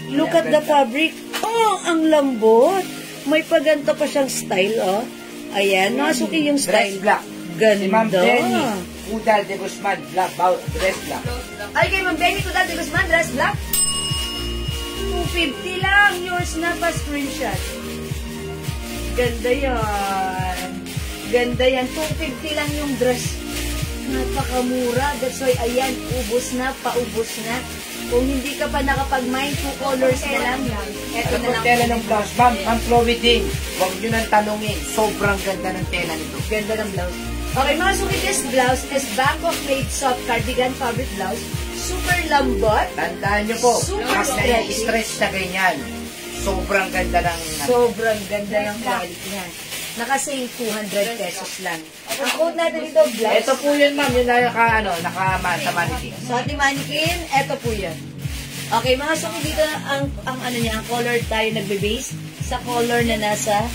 Look at the fabric. Oh, ang lambot. May paganto pa siyang style, oh. Ayan, mga suki yung Dress style. black. Ganda. Si Ma'am Jenny, Udal de Guzman, black, dress black. Ay, kay Ma'am Benny Tudal de Guzman, dress black. 250 lang. Yours na pa screenshot. Ganda yan. Ganda yan. 250 lang yung dress. Napakamura. That's why, ayan, ubos na, paubos na. Kung hindi ka pa nakapag-mind, 2 colors na lang. Eto Ano na po lang. tela ng blouse? Ma'am Chloe Ding, huwag nyo nang tanungin. Sobrang ganda ng tela nito. Ganda ng blouse. Okay, mga suki, this blouse is Bangkok made soft cardigan fabric blouse. Super lambot. Tandaan nyo po, Super pag stretchy. nai-stretch na ganyan, sobrang ganda ng... Sobrang ganda ng quality niya. Naka-sale 200 pesos lang. Ang code natin dito, blouse. Ito po yun, ma'am, yung sa mannequin. So, ating mannequin, eto po yan. Okay, mga suki dito, ang ano niya, ang color tayo nagbe-base sa color na nasa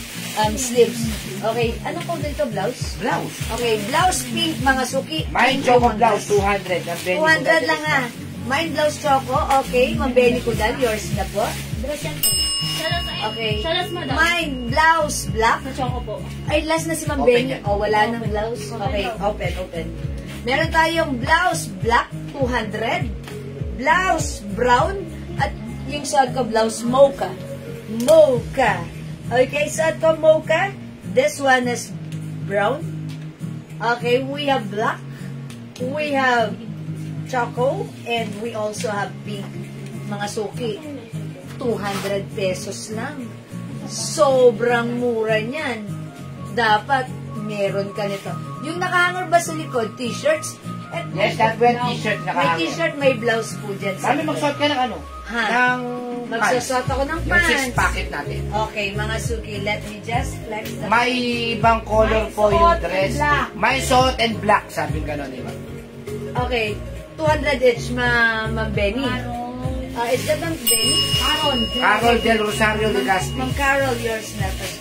sleeves. Okay, anong code dito, blouse? Blouse. Okay, blouse pink, mga suki. Mine choco blouse, 200. Ang Benny 200 lang ha. Mine blouse choco, okay. Mambeni ko dal, yours na po. Dress yan po. Okay. Salas, madam. Mine blouse black. Sa choco po. Ay, last na si Ma'am Open Benny. yan. Oh, wala nang blouse. Okay, open. Meron tayong blouse black, 200. Blouse brown. At yung suot ko, blouse mocha. Mocha. Okay, suot ko mocha. This one is brown. Okay, we have black. We have choco. And we also have pink. Mga suki. 200 pesos lang. Sobrang mura niyan. Dapat meron ka nito. Yung nakahanger ba sa likod, t-shirts? At Yes, that one t-shirt may nakahanger. t-shirt, may blouse po dyan. sa Mami, likod. magsuot ka ng ano? Ha? Ng Magsusot ako ng Yung 6 pants. packet natin. Okay, mga suki, let me just flex the... May ibang color po yung suot and dress. black. May suot and black, sabi nga gano'n, diba? Okay, 200 each, Ma'am Benny. Is that Ma'am Benny? Carol Del Rosario Legaspi. Ma'am Carol, yours na first.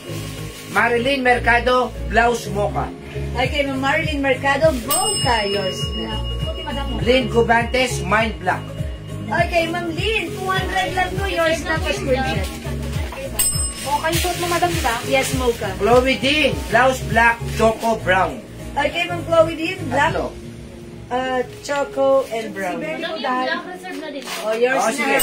Marilyn Mercado, blouse mocha. Okay, Ma'am Marilyn Mercado, Boca, yours na. Lynn Cubantes, mind black. Okay, Ma'am Lynn, 200 lang to, yours na first. Okay, suot mo, madam, diba? Yes, Mocha. Chloe Dean, blouse black, choco brown. Okay, Ma'am Chloe din, black, Tatlo. choco, and brown. Madam, yung black reserve na din. Oh, yours Oh, na. sige.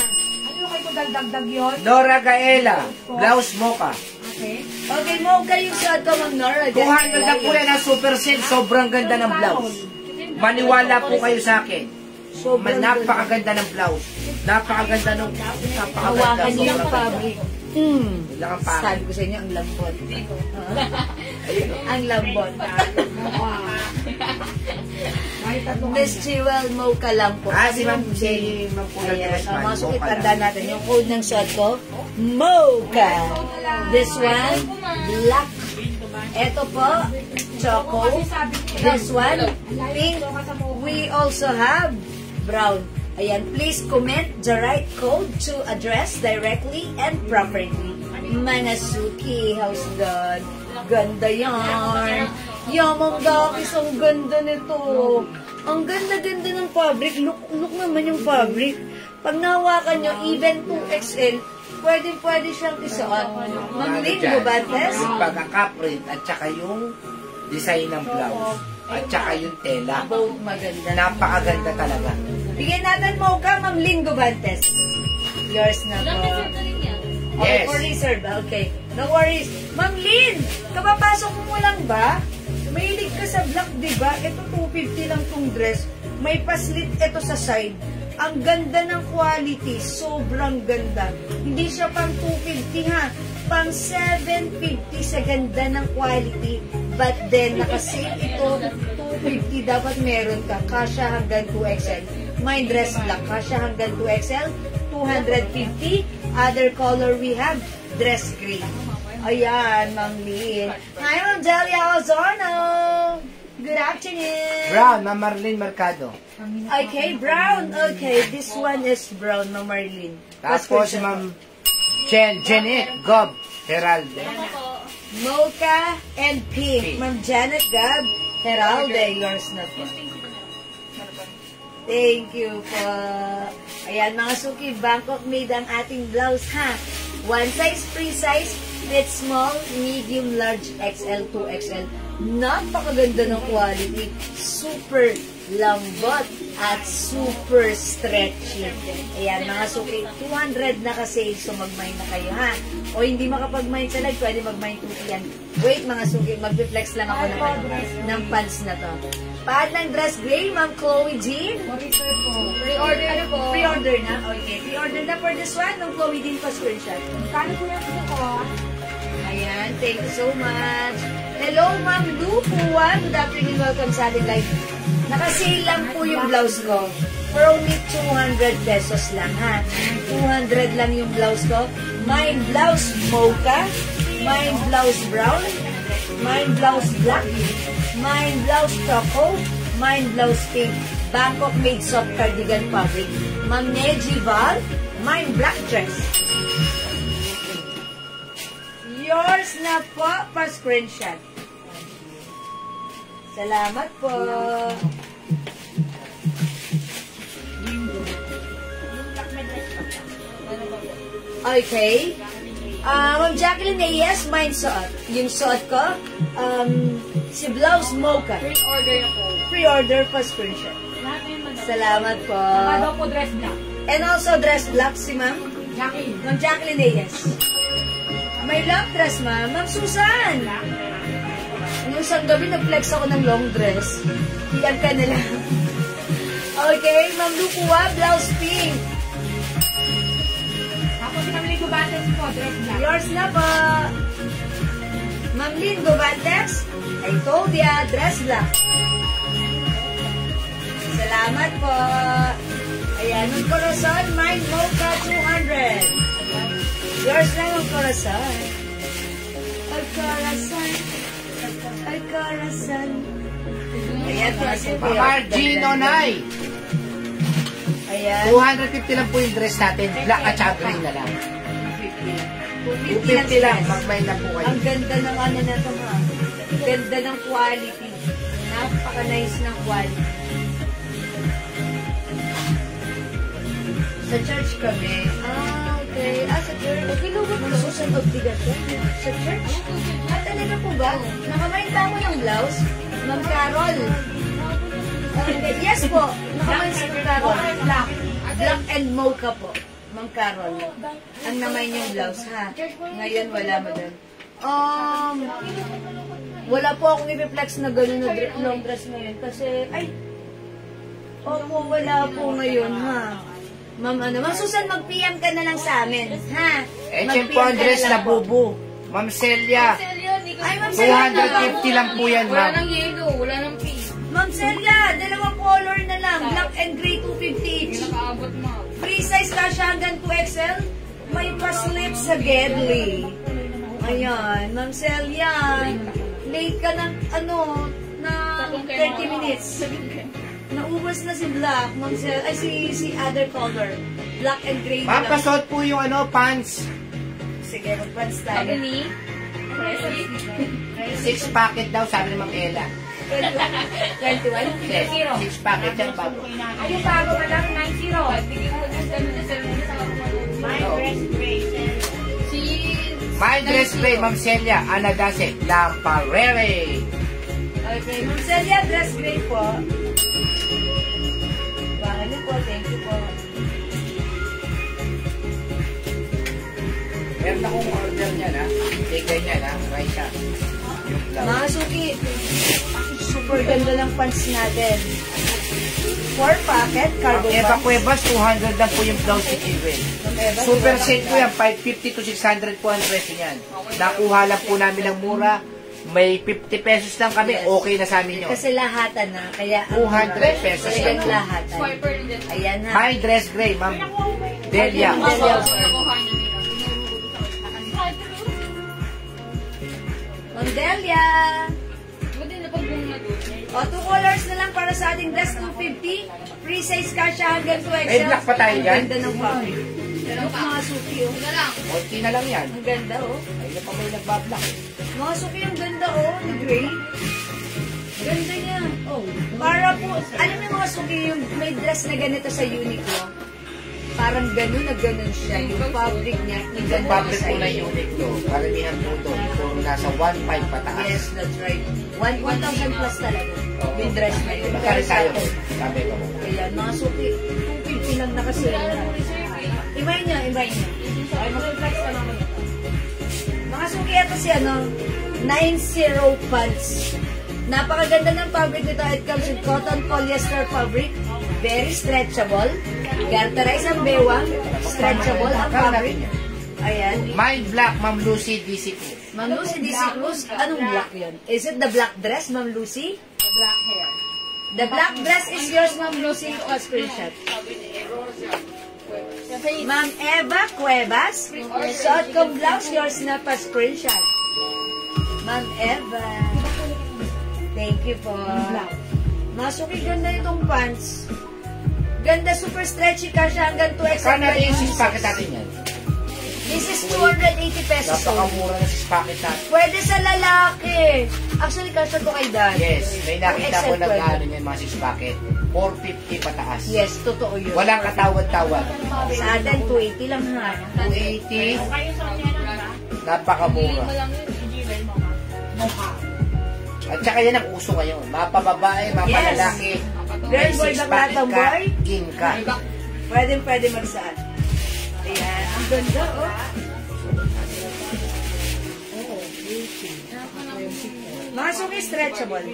Ano kayo ko dagdag yun? Nora Gaela, blouse mocha. Okay. Okay, Mocha yung suot ko, Ma'am Nora. 200 na po yan ang super sale. Sobrang ganda ng blouse. Maniwala po kayo sa akin. Napakaganda ng blouse. Napakaganda ng Hawakan niyo yung Sobrang fabric. ganda. Lang ang pangit. Sabi ko sa inyo, ang lambot. Ang lambot. Miss Jewel, Mocha lang po. Si Ma'am Pula de Ayan, Guzman. mga sukit, Mocha tanda lang. natin. Yung code ng suot ko, Mocha. This one, black. Ito po, choco. This one, pink. We also have brown. Ayan, please comment the right code to address directly and properly. Manasuki, how's that? Ganda yan. Yamang dakis, ang ganda nito. Ang ganda-ganda ng fabric. Look naman yung fabric. Pag nahawakan nyo, even 2XL, pwede siyang isuot. Ma'am Lynn Gubantes, Yung pagkakaprint at saka yung design ng blouse. At saka yung tela. both maganda. Napakaganda talaga. Bigyan natin mocha, Ma'am Lynn Gubantes. Yours na Ilang po. reserve na rin yan? Okay, Yes. for reserve. Okay. No worries. Ma'am Lynn, kapapasok mo lang ba? Mahilig ka sa black, di ba? Ito 250 lang tong dress. May paslit ito sa side. Ang ganda ng quality. Sobrang ganda. Hindi siya pang 250 ha. Pang 750 sa ganda ng quality. But then, nakasave ito 250. Dapat meron ka. Kasya hanggang 2XL. My dress black. Kasya hanggang 2XL. 250. Other color we have, dress gray. Ayan, Ma'am Lynn. Hi, Ma'am Delia Osorno. Good afternoon. Brown, Ma'am Marlene Mercado. Okay, brown. Okay, this one is brown, Ma'am Marlene. Tapos Ma'am Janet Gob Heralde. Mocha and pink. Ma'am Janet Gab Heralde. Yours na po. Thank you po. Ayan, mga suki, Bangkok made ang ating blouse, ha? One size, free size, it's small, medium, large, XL, 2XL. Napakaganda ng quality. Super lambot at super stretchy. Ayan, mga suki, 200 na kasi, so mag-mine na kayo, ha? O hindi makapag-mine sa leg, pwede mag-mine 2 yan. Wait, mga suki, mag-flex lang ako ng pants na to. Paad ng dress gray, Ma'am Chloe Jean. Pre-order na po. Pre-order na? Okay. Pre-order na for this one. Nung Chloe Jean pa screenshot. Kano po yung po? Ayan. Thank you so much. Hello, Ma'am Lu Puwan. Good afternoon. Welcome sa ating live. Nakasale lang po yung blouse ko. For only 200 pesos lang, ha? 200 lang yung blouse ko. Mine blouse mocha. Mine blouse brown. Mine blouse black. Mine blouse choco. Mine blouse pink. Bangkok made soft cardigan fabric. Ma'am Neji Val. Mine black dress. Yours na po pa screenshot. Salamat po. Okay. Ma'am Jacqueline, yes, mine suot. Yung suot ko, si blouse mocha. Pre-order na po. Pre-order pa screenshot. Lahat na yung madam. Salamat po. Ano po dress black? And also dress black si ma'am. Jackie. Ma'am Jacqueline, yes. May long dress, ma'am. Ma'am Susan. Yung isang gabi, nag-flex ako ng long dress. Iyan ka na lang. Okay, Ma'am Lukua, blouse pink. Ako si Ma'am Lynn Gubantes po, dress black. Yours na po. Ma'am Lynn Gubantes, I told ya, dress black. Salamat po. Ayan, yung corazon, mine mocha 200. Yours na yung corazon. Ay, corazon. Ay, corazon. Ayan, kasi Margino Nay. Ayan. 250 lang po yung dress natin. Black at saka green na lang. 250 lang. Mag-mine na po kayo. Ang ganda ng ano na ito, ha? Ganda ng quality. Napaka-nice ng quality. Sa church kami. Okay. Sa church. Okay, lugot mo. Susan obligasyon. Sa church? Talaga po ba? Nakamain ba ako ng blouse? Ma'am Carol. Yes po. Nakamain si Ma'am Carol. Black and mocha po. Ma'am Carol. Ang namain yung blouse, ha? Ngayon, wala, madam. Wala po akong i-reflex na gano'n na long dress ngayon. Kasi, opo, wala po ngayon, ha? Ma'am, Ma'am Susan, mag-PM ka na lang sa amin, ha? H&M po ang dress na bubu. Ma'am Celia. Ay, Ma'am Celia. 250 lang po yan, Wala ma'am. nang yellow, wala nang pink. Ma'am Celia, dalawang color na lang. Black and gray, 250 each. Hindi nakaabot, ma'am. Free size kasha hanggang 2XL. May pa-slip sa Gedley. Ayan, Ma'am Celia. Late ka ng, na 30 minutes. Naubos na si Black, Ma'am Celia. Ay, si other color. Black and gray Ma'am, na lang. pasot po yung pants. Sige, mag-pants tayo. Sabi ni? 6 packet daw, sabi ni Ma'am Ella. 21? 6 packet yan, bago. Ay, yung bago pa lang, 90. Bigyan ko ng ganun na sabi niya sa My dress gray. Si... My dress play, Ma'am Celia, Anagase, Lamparere. Okay, Ma'am Celia, dress gray po. Bakit po, thank you po. Meron akong order niya na. Take ganyan ha. Right siya. Yung blouse. Mga suki, super ganda ng pants natin. 4 packet, cargo Eva pants. Cuevas, 200 lang po yung blouse ni Kiwen. Eva, Super diba? set po yan, 550 to 600 po ang presyo niyan. Nakuha lang po namin ng mura. May 50 pesos lang kami, Yes. okay na sa amin yun. Kasi lahatan na, kaya 200 pesos talagang lang po. lahatan. Swiper din. Ayan ha. My dress gray, ma'am. Delia. Delia. Nakuha niya nila. Mondelia! Buti na pagbunga na doon. O, 2 colors na lang para sa ating dress, 250. Free size kasha hanggang 2XL. May black pa tayo dyan? Ang ganda ng fabric. Look, mga suki, oh. Ito na lang. Konti na lang yan. Ang ganda, oh. Ay, na pa may nagbablock. Mga suki, ang ganda, oh. Ni gray. Ganda niya. Oh. Para po, alam niyo mga suki, yung may dress na ganito sa Uniqlo. Parang ganun na ganun siya. Yung fabric niya, yung Yung ganda fabric sa po na Uniqlo, karamihan po doon, kung nasa 1.5 pataas. Yes, that's right. 1,000 plus talaga. Yung dress na yun. Magkano Pero sa tayo? atin, Sabi ko. kaya mga suki, 250 lang nakasira na. Imay niya, imay niya. Ay, mag-flex ka naman ito. Mga suki, ito si 90 pants. Napakaganda ng fabric nito. It comes with cotton polyester fabric. Very stretchable. Garterize ang bewang. Stretchable ang fabric. Ayan. My black, Ma'am Lucy, DC Cruz. Ma'am Lucy, DC Cruz, anong black yun? Is it the black dress, Ma'am Lucy? The black hair. The black dress is yours, Ma'am Lucy. Screenshot. Ma'am Eva Cuevas. Suot kong blouse, yours na pa screenshot. Ma'am Eva. Thank you po. Masuki, ganda itong pants. Ganda, super stretchy ka siya hanggang 2XL. Saan natin yung packet natin yan? This is 280 pesos. Napakamura na si packet natin. Pwede sa lalaki. Actually, kasya ko kay Dan. Yes, may nakita ko 2XL ng pwede. ano niyan, mga 6 packet. 450 pataas. Yes, totoo yun. Walang katawad-tawad. Sa atin, 280 lang ha. 280, Kayo sa kanya lang ba? napakamura. Mo lang yun. Jewel mo ka. Mukha. At saka yan ang uso ngayon. Mapababae, mapalalaki. Girl, May boy, 6 bakla, packet ka, tomboy. king ka. Pwede magsaad. Ayan. Ang ganda, oh. Mga suki, stretchable.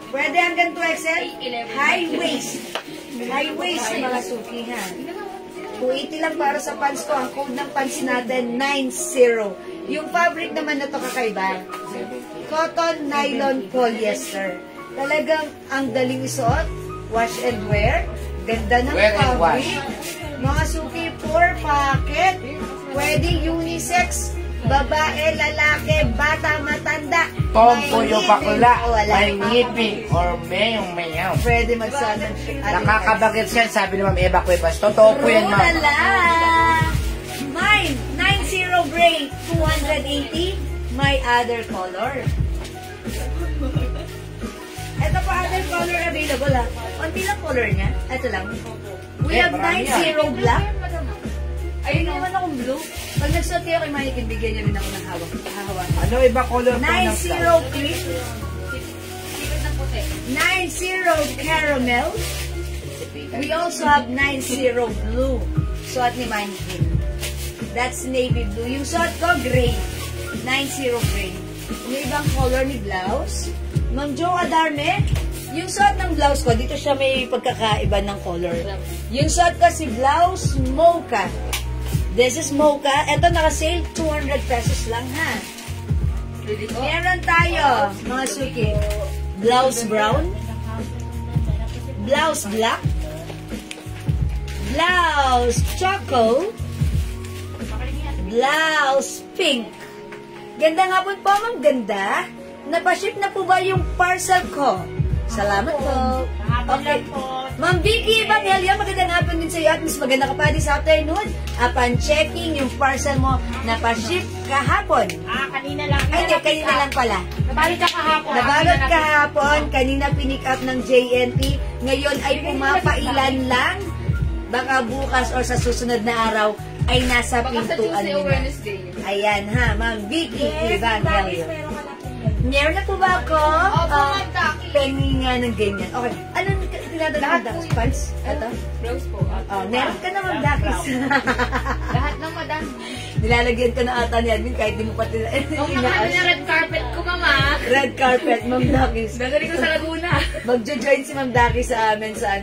Pwede hanggang 2XL. High waist. High waist, mga suki, ha. 280 lang para sa pants ko. Ang code ng pants natin, 90. Yung fabric naman na to kakaiba. Cotton, nylon, polyester. Talagang ang daling isuot. Wash and wear. Ganda ng Wear and fabric. wash. Mga suki, 4 packet. Pwede unisex. Babae, lalaki, bata, matanda. Tomboy o May bakla, ngipin o wala. may ngipin, or mayong mayaw. Pwede magsuot ng Nakakabagit yan, sabi ni Ma'am Eva Cuevas. Totoo po yan, ma'am. Lala! Mine, 90 gray, 280. My other color. Ito pa other color available ha. Unti lang color niya. Ito lang. We have marami 90 black. Ayun naman akong blue. Pag nagsuot kayo kay Mike, bigyan niya rin ako ng hawak. Ano iba color po ng 90 cream. 90 caramel. We also have 90 blue. Suot ni Mannequin. That's navy blue. Yung suot ko, gray. 90 gray. May ibang color ni blouse. Ma'am Jo Adarme, yung suot ng blouse ko, dito siya may pagkakaiba ng color. Yung suot ko si blouse mocha. This is mocha. Ito naka-sale, 200 pesos lang ha. Meron tayo, mga suki. Blouse brown. Blouse black. Blouse choco. Blouse pink. Ganda nga po ma'am, ganda. Napaship na po ba yung parcel ko? Salamat po. Okay. Ma'am Vicky Evangelia, magandang hapon din sa iyo at mas maganda ka pa this afternoon. Upon checking yung parcel mo, napaship kahapon. Kanina lang. Ay, hindi, kanina lang pala. Nabalot ka kahapon. Nabalot kahapon, kanina pinick up ng JNT. Ngayon ay pumapailan lang. Baka bukas or sa susunod na araw ay nasa Baka sa pintuan Tuesday nila. o Wednesday. Ayan ha, Ma'am Vicky Evangelia. Meron ka na po. Meron na po ba ako? Opo, Ma'am Taki. Pengi nga ng ganyan. Okay, anong natin ng Dakis pants. Ito. Blouse po. Meron ka naman Dakis. Lahat ng madam. Nilalagyan ka na ata ni Admin kahit di mo pati Kung nakano na red carpet ko, mama. Red carpet, Ma'am Dakis. Dadali ko sa Laguna. Magjo-join si Ma'am Dakis sa amin sa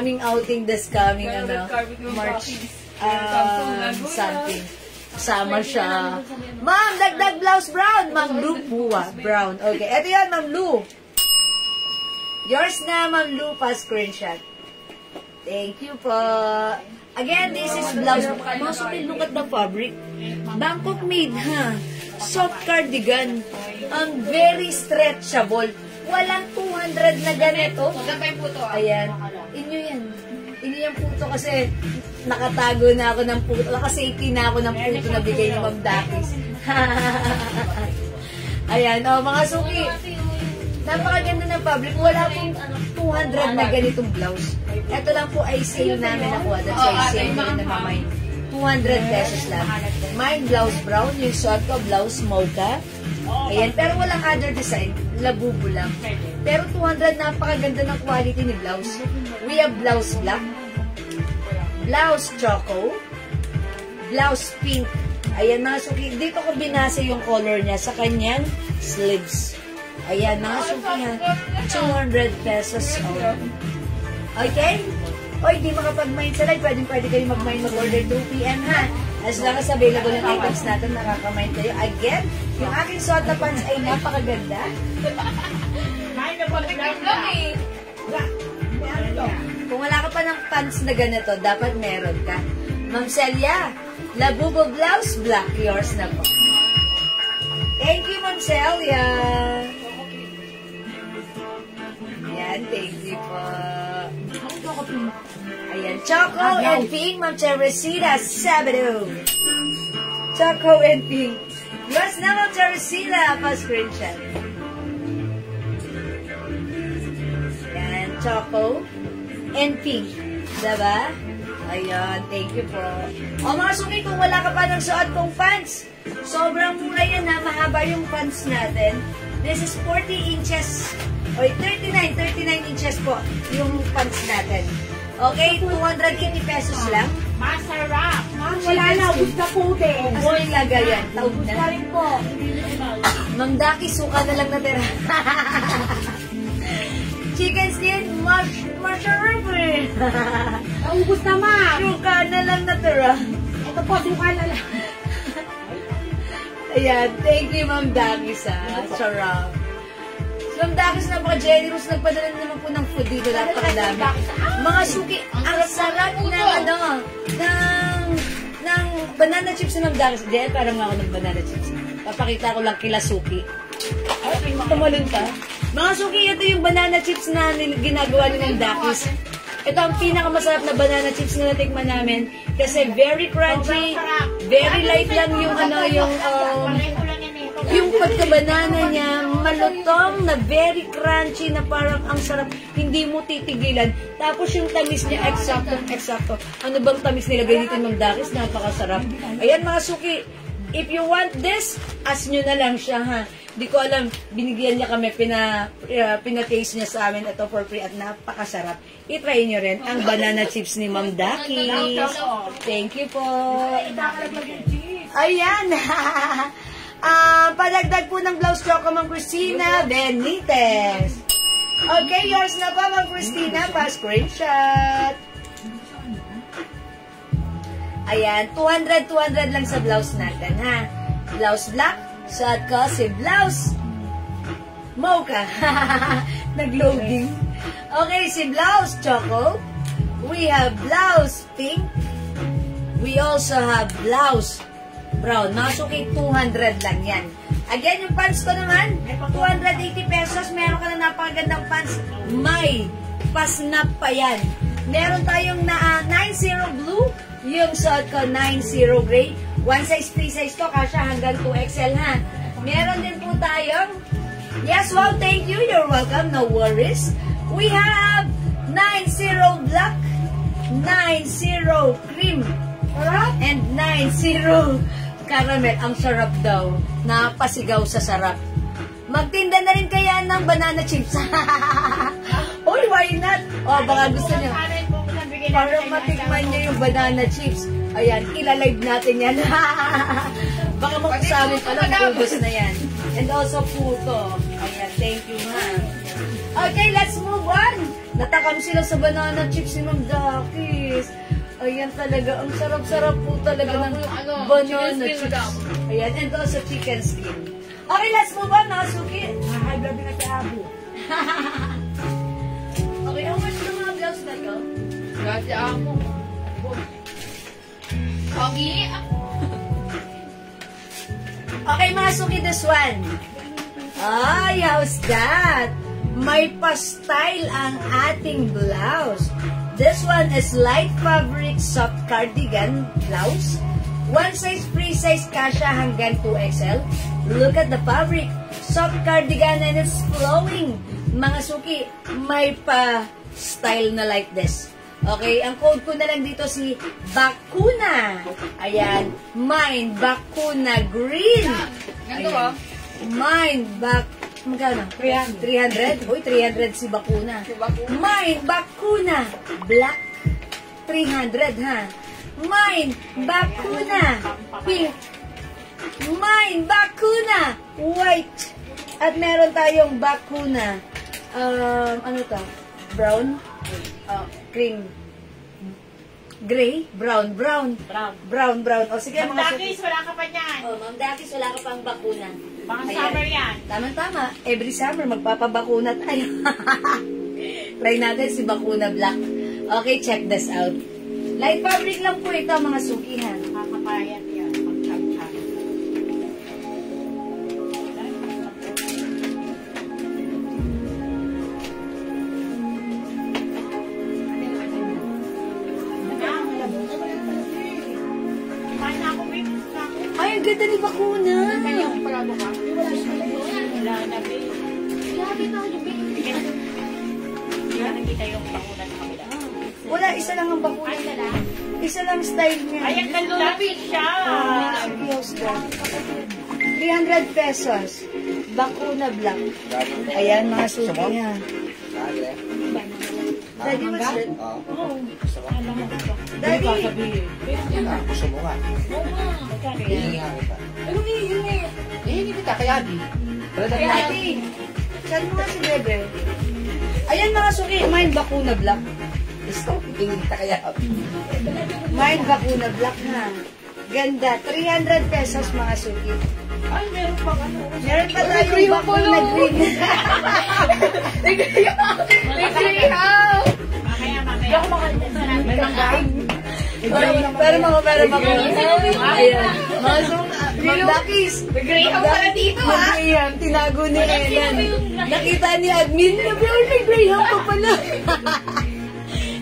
aming outing this coming Red carpet ng March Dakis. Laguna. something. Sama siya. Ma'am, dagdag blouse brown. Ma'am Lou Pua, brown. Okay, eto yan, Ma'am Lou. Yours na, Ma'am Lou, pa screenshot. Thank you po. Again, this is blouse. Mga sulit, look at the fabric. Bangkok made, ha? Soft cardigan. Ang very stretchable. Walang 200 na ganito. Maganda yung puto. Ayan. Inyo yan. Inyo yung puto kasi nakatago na ako ng puto. Nakasafety na ako ng puto na bigay ni Ma'am Dakis. Ayan, mga suki. Napakaganda ng fabric. Wala pong 200 na ganitong blouse. Ito lang po ay sale namin nakuha. That's why sale namin na mamay. 200 pesos lang. Mine blouse brown. Yung short ko blouse mocha. Ayan. Pero walang other design. Labubo lang. Pero 200, napakaganda ng quality ni blouse. We have blouse black. Blouse choco. Blouse pink. Ayan mga suki. Dito ko binasa yung color niya sa kanyang sleeves. Ayan, mga sukihan. 200 pesos. Okay? O, hindi makapag-mine sa live. Pwede kayo mag-order 2 p.m. ha. As long as available yung items natin, nakaka-mine kayo. Again, yung aking suot na pants ay napakaganda. Kung wala ka pa ng pants na ganito, dapat meron ka. Ma'am Celia, Labubo blouse black. Yours na po. Thank you, Ma'am Celia. Ayan, thank you po. Ayan, Choco and Pink, Ma'am Teresita Sabado. Choco and Pink. Yours na, Ma'am Teresita. Pa-screenshot. Ayan, Choco and Pink. Diba? Ayan, thank you po. O mga suki, kung wala ka pa ng suot kong pants, sobrang mura yan ha. Mahaba yung pants natin. This is 40 inches. O, 39 inches po yung pants natin. Okay, 280 pesos lang. Masarap. Wala na, ubus na po din. Boy, lagayan. Taog Ubus na. na rin po. Ma'am Daki, suka na lang natira. Chicken skin, masarap eh. Ubus na, ma'am. Suka na lang natira. Ito po, suka na lang. Ayan, thank you Ma'am Daki sa sarap. Ma'am Daki, napaka-generous. Nagpadala naman po ng food dito. Napakadami. Mga suki, ang sarap ng banana chips ni Ma'am Daki. Diyan, parang ako ng banana chips. Papakita ko lang kila suki. Ay, tumalun ka. Mga suki, ito yung banana chips na ginagawa ni Ma'am Dakis. Ito ang pinakamasarap na banana chips na natikman namin. Kasi very crunchy, very light lang yung yung pagka-banana niya, malutong na very crunchy na parang ang sarap, hindi mo titigilan. Tapos yung tamis niya, eksakto. Ano bang tamis nilagay dito ng Dakis? Napakasarap. Ayan mga suki, if you want this, ask nyo na lang siya ha. Di ko alam, binigyan niya kami, pinataste niya sa amin ito for free at napakasarap. I-try nyo rin ang banana chips ni Ma'am Dakis. Thank you po. Ayan. Padagdag po ng blouse choco, Ma'am Christina Benitez. Okay, yours na pa, Ma'am Christina. Pa-screenshot. Ayan, 200 lang sa blouse natin, ha? Blouse black. Suot ko si blouse mocha. Nag-loading. Okay, si blouse choco. We have blouse pink. We also have blouse brown. Mga suki, 200 lang yan. Again, yung pants ko naman, 280 pesos. Meron ka na napakagandang pants. May pasnap pa yan. Meron tayong 90 blue. Yung suot ko, 90 gray. One size, free size to. Kasha hanggang 2XL ha. Meron din po tayong, yes, wow, thank you. You're welcome. No worries. We have 90 black, 90 cream, and 90 caramel. Ang sarap daw. Napasigaw sa sarap. Magtinda na rin kaya ng banana chips. Uy, why not? O, baka gusto niyo. Para matikman niyo yung banana chips. Ayan, ilalive natin yan. Baka makusamin pa lang, ubos na yan. And also puto. Ayan, thank you, ha. Okay, let's move on. Natakam sila sa banana chips ni Ma'am Dakis. Ayan talaga, ang sarap-sarap po talaga ng banana chips. Ayan, and also chicken skin. Okay, let's move on, mga suki. Ay, gabi na si Abu. Okay, how much yung mga blouse na to? Kasi ako. Pogi. Okay, mga suki, this one. Ay, how's that? May pa-style ang ating blouse. This one is light fabric soft cardigan blouse. One size, free size, kasha hanggang 2XL. Look at the fabric. Soft cardigan and it's flowing. Mga suki, may pa-style na like this. Okay, ang code ko na lang dito si Bakuna. Ayan, mine, Bakuna Green. Ganito ba? Mine, magkano? 300? Uy, 300 si Bakuna. Mine, Bakuna. Black. 300, ha? Mine, Bakuna. Pink. Mine, Bakuna. White. At meron tayong Bakuna. Ano to? Brown? Cream. Gray? Brown. O, sige, Ma'am mga Dakis, wala ka pa niyan. Oh, Ma'am Dakis, wala ka pang bakuna. Pang Ayan. summer yan. Tama-tama. Every summer, magpapabakuna tayo. Try natin si Bakuna Black. Okay, check this out. Light fabric lang po ito, mga sukihan. Kakapayat yan. Pag-tag-tag. Ay, ang ganda ni Bakuna. Yung palabo ka. Wala na, babe. Hindi ka nakita yung bakuna sa kabila. Wala, isa lang ang Bakuna. Ay, wala. Isa lang style niya. Ay, ang ganda siya. Sige, 300 pesos. Bakuna Black. Ayan, mga suki niya. Daddy, what's that? Daddy! Gusto mo nga. Hihingi nga kita. Ano hihingi? Hihingi kita kay Abby. Daddy! Saan mo nga si Bebe? Ayan, mga suki. Mine Bakuna Black. Gusto, hihingi kita kay Abby. Mine Bakuna Black, ha? Ganda. 300 pesos, mga suki. Ay, meron pang ano. Meron pa tayong Bakuna Green. Mamaya. May manggain. Pero mga ayan. Mga Ma'am Dakis. Greyhound pala dito, ha? Greyhound, tinago ni Enan. Nakita ni admin, may Greyhound pa pala.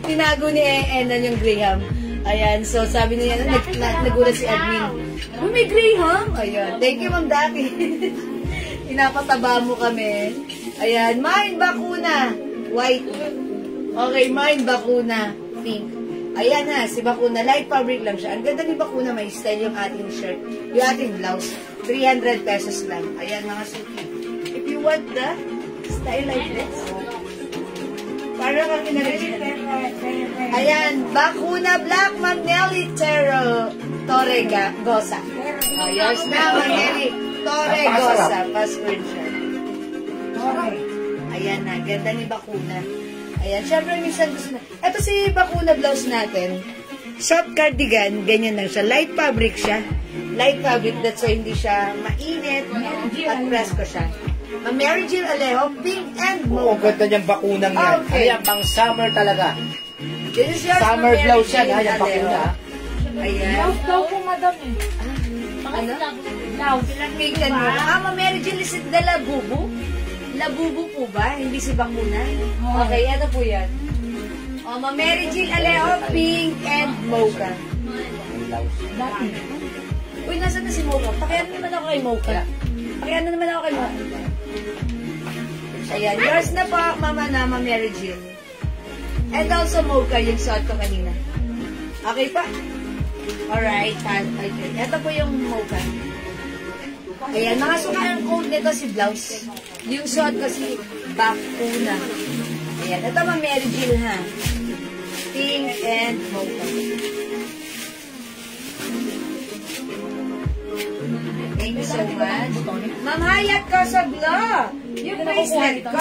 Tinago ni Enan yung Greyhound. Ayan, so sabi niya, nagulat si admin. Oh, may Greyhound. Ayan, thank you Ma'am Dakis. Pinapataba mo kami. Ayan, mine Bakuna. White. Okay, mine Bakuna. Pink. Ayan na, si Bakuna. Light fabric lang siya. Ang ganda ni Bakuna, may style yung ating shirt. Yung ating blouse. 300 pesos lang. Ayan, mga suki. If you want the style like this, para kang in-original. Ayan, Bakuna Black, Ma'am Nelly Torregosa. Oh, yours na, Ma'am Nelly Torregosa. Pa-screenshot. Ayan na, ganda ni Bakuna. Ayan, syempre minsan gusto na. Ito si Bakuna blouse natin. Soft cardigan, ganyan lang siya. Light fabric siya. Light fabric, that's why hindi siya mainit at presko siya. Mary Jill Alejo, pink and Oo, mocha. ganda niyang bakunang yan. Okay. Ayan, pang summer talaga. This is yours, Summer Mary blouse yan, Jill ha? Yung Alejo. bakuna. Ayan. Blouse daw po, madam eh. Ano? Blouse. Pink and mocha. Mary Jill, is it the Labubu? Labubu po ba? Hindi si Bakuna? Okay, ito po yan. Mary Jill Alejo, pink and mocha. Dati. Uy, nasa na si Mocha? Pakiano naman ako kay Mocha. Pakiano naman ako kay Mocha. Ayan, yours na po, Mama Mary Jill. And also Mocha, yung suot ko kanina. Okay pa? Alright, okay. Ito po yung Mocha. Ayan, mga suka ang code nito si blouse. Yung suot ko si Bakuna. Ayan. Ito, Ma'am Mary Jill, ha? Pink and mocha. Thank you so much. Ma'am Hayat Casabla. Yung bracelet ko,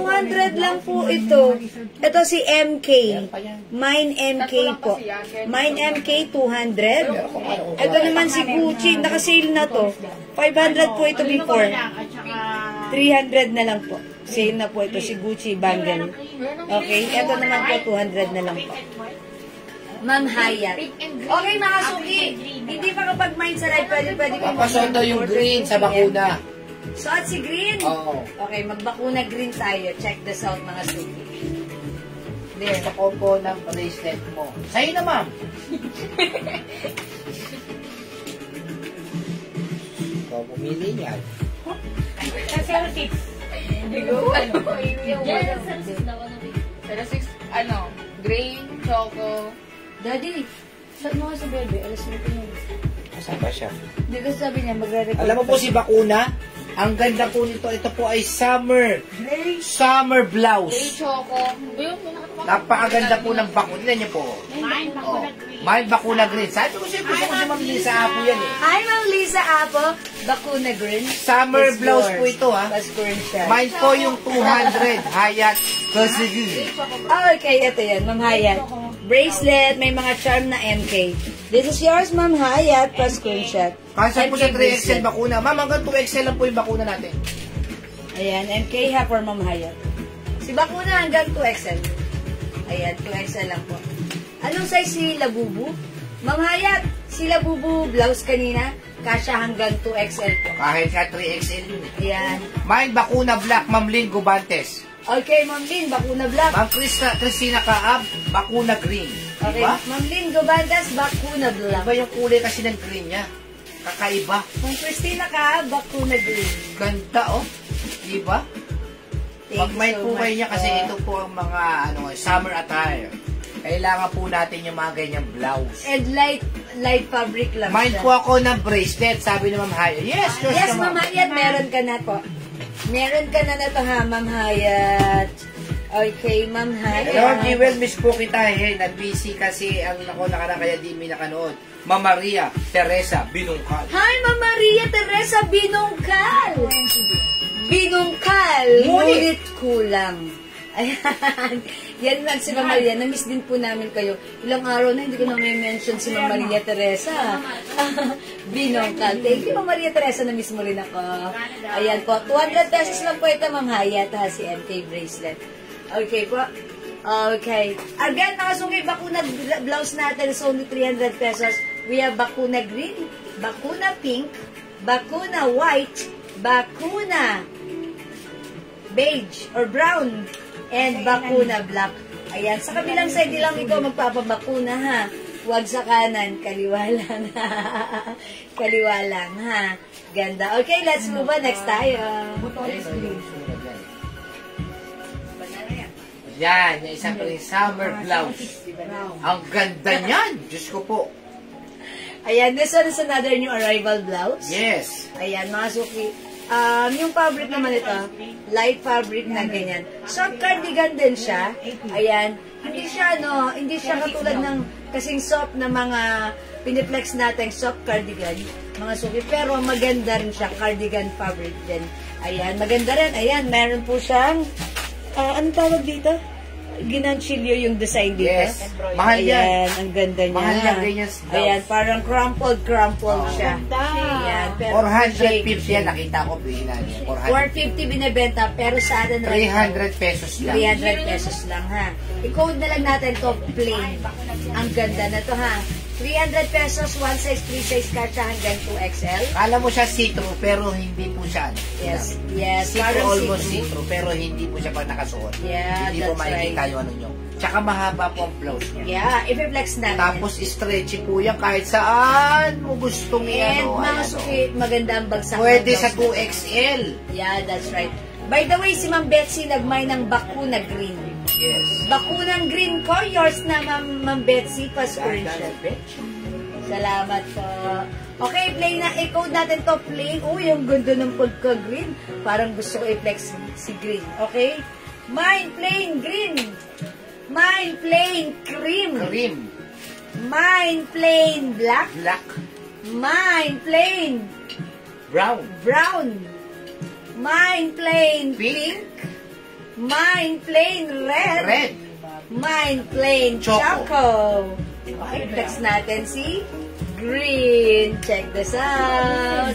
200 lang po ito. Ito si MK. Mine MK po. Mine MK, 200. Ito naman si Gucci. Nakasale na to. 500 po ito before. 300 na lang po. Sale na po ito si Gucci Bangle. Okay, ito naman po 200 na lang po. Ma'am Hayat. Okay, mga suki. Hindi pa kapag mind sa live, pwede ko Papasoto yung green sa bakuna. Suot si green? Oo. Okay, magbakuna green tayo. Check this out, mga suki. There. Gusto ko po ng bracelet mo. Sa'yo na, ma'am. Ikaw pumili niyan. Green, choco. Daddy, saan mo nga sa bebe? Alas mo ko yun. Saan ba siya? Hindi kasi sabi niya, magre-record. Alam mo po si Bakuna, ang ganda po nito, ito po ay summer blouse. Green, choco. Napakaganda po ng Bakuna. Tignan niyo po. May Bakuna green. Sabi ko siya, gusto ko si Ma'am Lisa Apo yan eh. Hi, Ma'am Lisa Apo. Bakuna green. Summer It's blouse yours. po ito ha. Mas green siya. Mine po yung 200. Hayat. Kasi Okay, ito yan, Ma'am Hayat. Bracelet, may mga charm na MK. This is yours, Ma'am Hayat. Plus screenshot. Kasi po sa 3XL bracelet. Bakuna. Ma'am, hanggang 2XL lang po yung Bakuna natin. Ayan, MK ha for Ma'am Hayat. Si Bakuna hanggang 2XL. Ayan, 2XL lang po. Anong size si Labubu? Ma'am Hayat, si Labubu blouse kanina, kasya hanggang 2XL po. Kahit ka 3XL yun eh. Ayan. Mine Bakuna Black, Ma'am Lynn Gubantes. Okay, Ma'am Lynn, Bakuna Black. Ma'am Christina Kaab, Bakuna Green. Okay, Diba? Ma'am Lynn Gobandas, Bakuna Black. Iba yung kulay kasi ng green niya. Kakaiba. Ma'am Christina ka, Bakuna Green. Ganda oh. Diba? Thank Pag may you so kulay much niya kasi po. ito po ang mga summer attire. Kailangan po natin yung mga ganyang blouse. And light fabric lang Mine siya. po ako ng bracelet, sabi ni Ma'am Haya. Yes, Yes, Ma'am Hayat, meron ka na po. Meron ka na to ha, Ma'am Hayat. Okay, Ma'am Hayat. Hello, Jewel, miss po kita eh. Nag-busy kasi ang ako nakara kaya di mi nakanood. Ma'am Maria Teresa Binungkal. Hi, Ma'am Maria Teresa Binungkal. Binungkal. Ngunit kulang. Ayan. Yan lang si Ma'am Maria. Na-miss din po namin kayo. Ilang araw na hindi ko na may mention si Ma'am Maria Teresa. Binungkal. Thank you, Ma'am Maria Teresa. Na-miss mo rin ako. Ayan po. 200 pesos lang po ito, Ma'am Hayat, ha, si MK bracelet. Okay po. Okay. Again, nakasungay bakuna blouse natin is only 300 pesos. We have bakuna green, bakuna pink, bakuna white, bakuna beige or brown, and bakuna black. Ayan. Sa kabilang side lang ikaw magpapabakuna, ha. Huwag sa kanan, kaliwa lang. Kaliwa lang, ha. Ganda. Okay, let's move on. Next tayo. Yan, yung isang summer blouse. Ang ganda niyan. Diyos ko po. Ayan, this one is another new arrival blouse. Yes. Ayan, mga suki. Yung fabric naman ito, light fabric na ganyan. Soft cardigan din siya. Ayan, hindi siya katulad ng kasing soft na mga piniplex natin soft cardigan, mga suki. Pero maganda rin siya, cardigan fabric din. Ayan, maganda rin. Ayan, meron po siyang, anong tawag dito? Ginanchilyo yung design dito. Yes. Mahal yan. Ayan, ang ganda niya. Mahal yan, ganyan blouse. Ayan, parang crumpled siya. Ayan, pero 450 yan. Nakita ko, bihinan. 450 binibenta, pero sa atin 300 pesos lang. 300 pesos lang, ha. I-code na lang natin to plain. Ang ganda na to, ha. 300 pesos, one size, 3 size kasha hanggang 2XL. Kala mo siya see-through, pero hindi po siya. Yes, yes. See-through, Parang almost see-through. see-through, pero hindi po siya pag nakasuot. Yeah, Hindi po that's makikita right. yung ano nyo. Tsaka mahaba po ang blouse niya. Yeah, i-flex natin. Tapos stretchy po yan kahit saan mo gustong And i-ano. mga ayan, suki, maganda ang bagsak. Pwede ng sa blouse. 2XL. Yeah, that's right. By the way, si Ma'am Betsy nagmay ng bakuna green. Yes. Bakunang green ko, yours na Ma'am Betsy, pa-screenshot. Salamat po. Okay, play na. I-code natin to plain. Uy, ang ganda ng pagka-green. Parang gusto ko i-flex si green. Okay? Mine plain green. Mine plain cream. Cream. Mine plain black. Black. Mine plain Brown. brown. Mine plain Pink. pink. Mine plain red. Red. Mine plain Choco. choco. Okay, next natin si green. Check this out.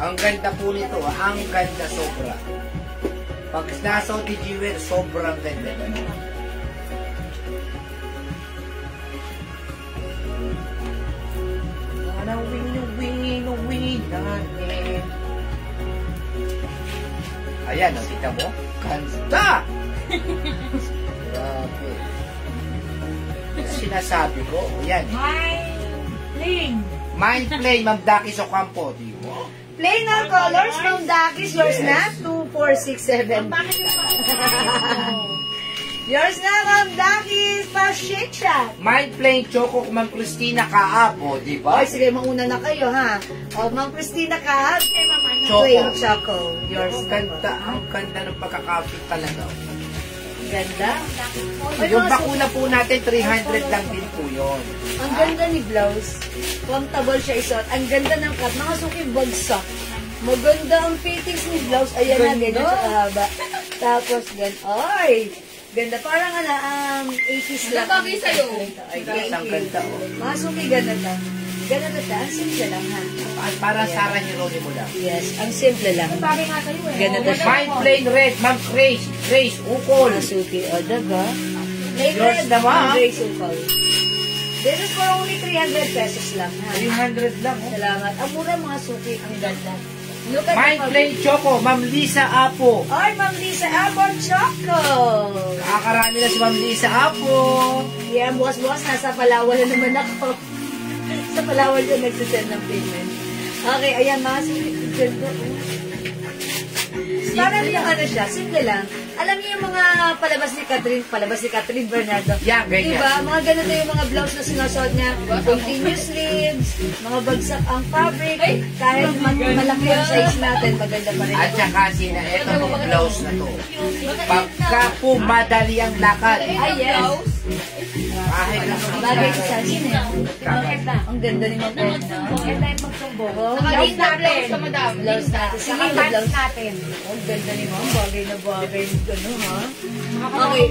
Ang ganda po nito. Ang ganda sobra. Pag nasa ni Jewel, sobrang ganda. Ayan, nakita mo? Ganda! Grabe. Sinasabi ko, yan. Mind play, Ma'am Dakis Ocampo. Di mo? Plain all colors from Dakis. Yours na? 2, 4, 6, 7. Yours na, Ma'am Dakis. Pa-shake shot. Mind playing Choco, Ma'am Christina Kaapo, di ba? Okay, sige, mauna na kayo, ha? O, Ma'am Christina Kahab. Choco. Plain choco. Yours Ang na. ganda, ang ganda ng pagkakapit talaga. Ganda. Ay, Yung mga bakuna po natin, 300 lang din po yun. Ang ganda ni blouse. Comfortable siya isuot. Ang ganda ng cut. Mga suki bagsak. Maganda ang fittings ni blouse. Ayan na, Ganda. ganyan sa kahaba. Tapos, ay! Ganda. Parang 80s lang. Bagay sa'yo. Ay, Guys, ang ganda, oh. Mga suki, ganda ta. Ganda ta. Ang simple lang, ha? Para Sarah Geronimo lang. Yes, ang simple lang. Bagay nga sa'yo eh. Ganda ta siya. Mind playing red, Ma'am Grace. Grace, Ukol. Mga suki, o, daga. Plain Yours red, naman. Grace Ukol. This is for only 300 pesos lang, ha? 300 lang, oh. Salamat. Ang mura mga suki, ang ganda. Look at Mind the playing Choco, Ma'am Lisa Apo. Ay, Ma'am Lisa Apple Choco! Nakakarami na si Ma'am Lisa Apo. Yeah, boss, nasa Palawan na naman ako. Sa Palawan ko nagsisend ng payment. Okay, ayan mga suki. Ganda. Parang yung ano siya, simple lang. Alam niyo yung mga palabas ni Catherine Bernardo. Yeah, ganyan. Diba? Mga ganito yung mga blouse na sinusuot niya. Continuous sleeves, mga bagsak ang fabric. Kahit malaki ang size natin, maganda pa rin. At saka sina, eto yung blouse na to. Pagka po madali ang lakad. Ay, yes. Kahit na Bagay sa sasin eh. Ang ganda ni Ma'am Edna. Ganda yung magsumbong. Nakaliit na blouse sa madam. Blouse natin. Sige, Saka yung pants blouse. natin. Ang ganda ni Ma'am. Bagay na bagay. Gano'n, ha? Okay.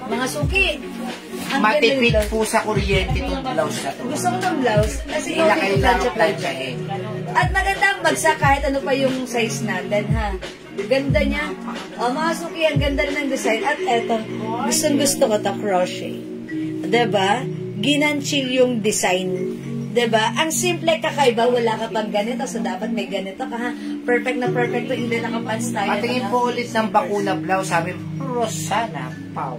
Mga suki. Ang ganda ni matipid blouse. po sa kuryente itong blouse na to. Gusto ko ng blouse. Kasi Hindi na okay, kailangan plancha-plancha. plansyahin. At maganda ang bagsak kahit ano pa yung size natin, ha? Ganda niya. O, mga suki, ang ganda rin ng design. At eto, gustong-gusto ko to crochet. Diba? Ginanchil yung design. Diba? Ang simple, kakaiba, wala ka pang ganito. So, dapat may ganito ka, ha? Perfect na perfect to. Ilan nakapants tayo. Patingin po ulit ng bakuna blouse, sabi, Rosana Pau.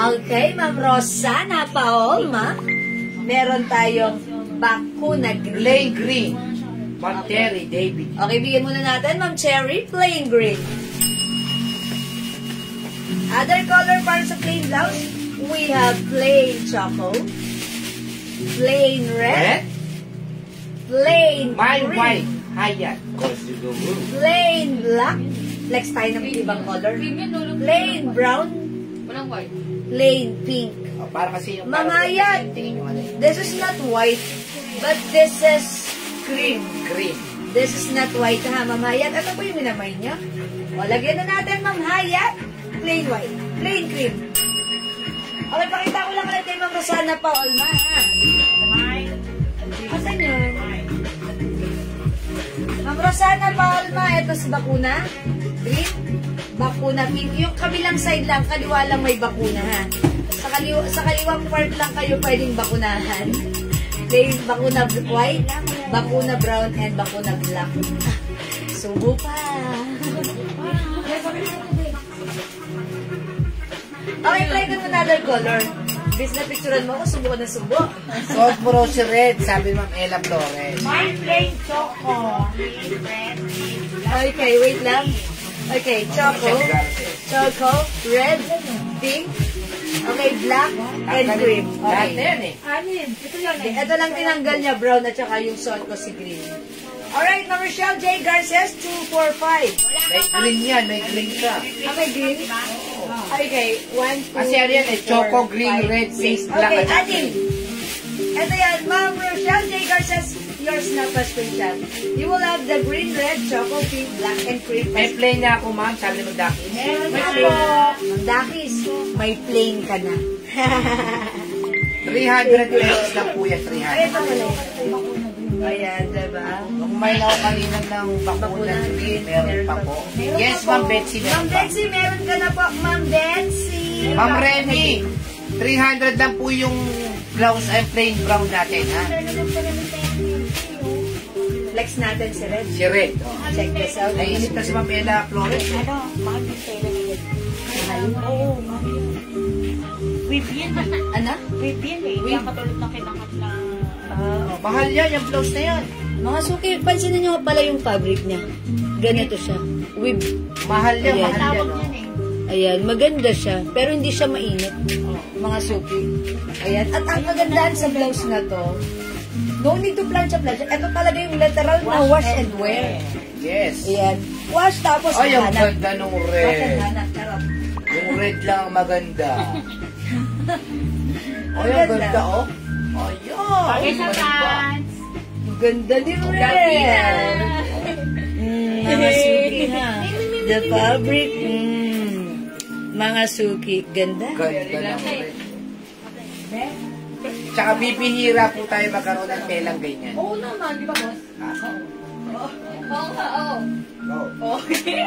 Okay, Ma'am Rosana Paolma. Meron tayong bakuna green. Plain green. Ma'am Terry David. Okay, bigyan muna natin, Ma'am Cherry, plain green. Other color para sa plain blouse, we have plain choco, plain red, plain My green, white. Hayat. plain black, flex tayo ng ibang color, plain brown, Walang white. plain pink. Oh, para kasi yung... Mamayan. Tingin nyo ano yun. This is not white, but this is cream. Green. This is not white, ha, Ma'am Hayat. Ito po yung minamay niya. O, lagyan na natin, Ma'am Hayat. Plain white. Plain cream. Okay, pakita ko lang ulit kay Ma'am Rosana Paolma, ha. Asan yun? Ma'am Rosana Paolma, ito si bakuna. Green. Bakuna pink. Yung kabilang side lang, kaliwa lang may bakuna, ha. Sa kaliwang part lang kayo pwedeng bakunahan. Plain bakuna white, bakuna brown, and bakuna black. Subo pa. Okay, try ko another color. Bis na picturean mo ako, subo na subo. Salt mo rosy red, sabi Ma'am Ella Flores. My plain choco. Okay, wait lang. Okay, choco, red, pink, okay, black, and cream. Dati Okay. yan eh. Anin? Ito yun eh. Ito lang tinanggal niya, brown, at saka yung salt ko si green. Alright, Ma'am Rochelle J. Garces, 245. May green yan, may green ka. Ah, may green? Okay, 1, 2, Kasi ano yan eh, choco, green, red, pink, black, Okay, at Ading. Ito yan, Ma'am Rochelle J. Garces, yours na pa special. You will have the green, red, choco, pink, black, and cream. May plain na ako, ma'am. Sabi mo, Daki. Meron na po. Ma'am Dakis, may plain ka na. 300 pesos lang po yan, 300. Ay, ito pala. Ayan, diba? Kung may ako kanina ng bakuna, meron pa po. Yes, Ma'am Betsy. Ma'am Betsy, meron ka na po. Ma'am Betsy. Ma'am Remy, 300 lang po yung blouse ay plain brown natin, ha? Flex natin si Red. Si Red. Check this out. Naisip na si Ma'am Ella Flores. Mahal yung pera niya. Oo, mahal yun. Whip yan. Ano? Whip yan eh. Kaya katulad na kailangan na... Mahal yan, yung blouse na yan. Mga suki, pansinin nyo pala yung fabric niya. Ganito siya. With, Mahal yan, Ayan. mahal yan. Tawag Oh. yan eh. ayan, maganda siya. Pero hindi siya mainit. Mga suki. Ayan. At ang kagandahan sa blouse na to, no need to plancha-plancha. Ito talaga yung literal na wash and wear. Yes. Ayan. Wash tapos Ay, ang hanap. ganda nung Wash and red. hanap. Charot. Yung red lang ang maganda. Ang Ay, ang ganda. ganda, oh. Ayan. Bagay sa Ang ganda. pants. Ganda ni Gabi na. Red. Mga suki ha. The fabric. Mga suki. Ganda. Ganda ng red. Tsaka bibihira po tayo magkaroon ng telang ganyan. Oo naman, di ba boss? Oo nga, oo. Go.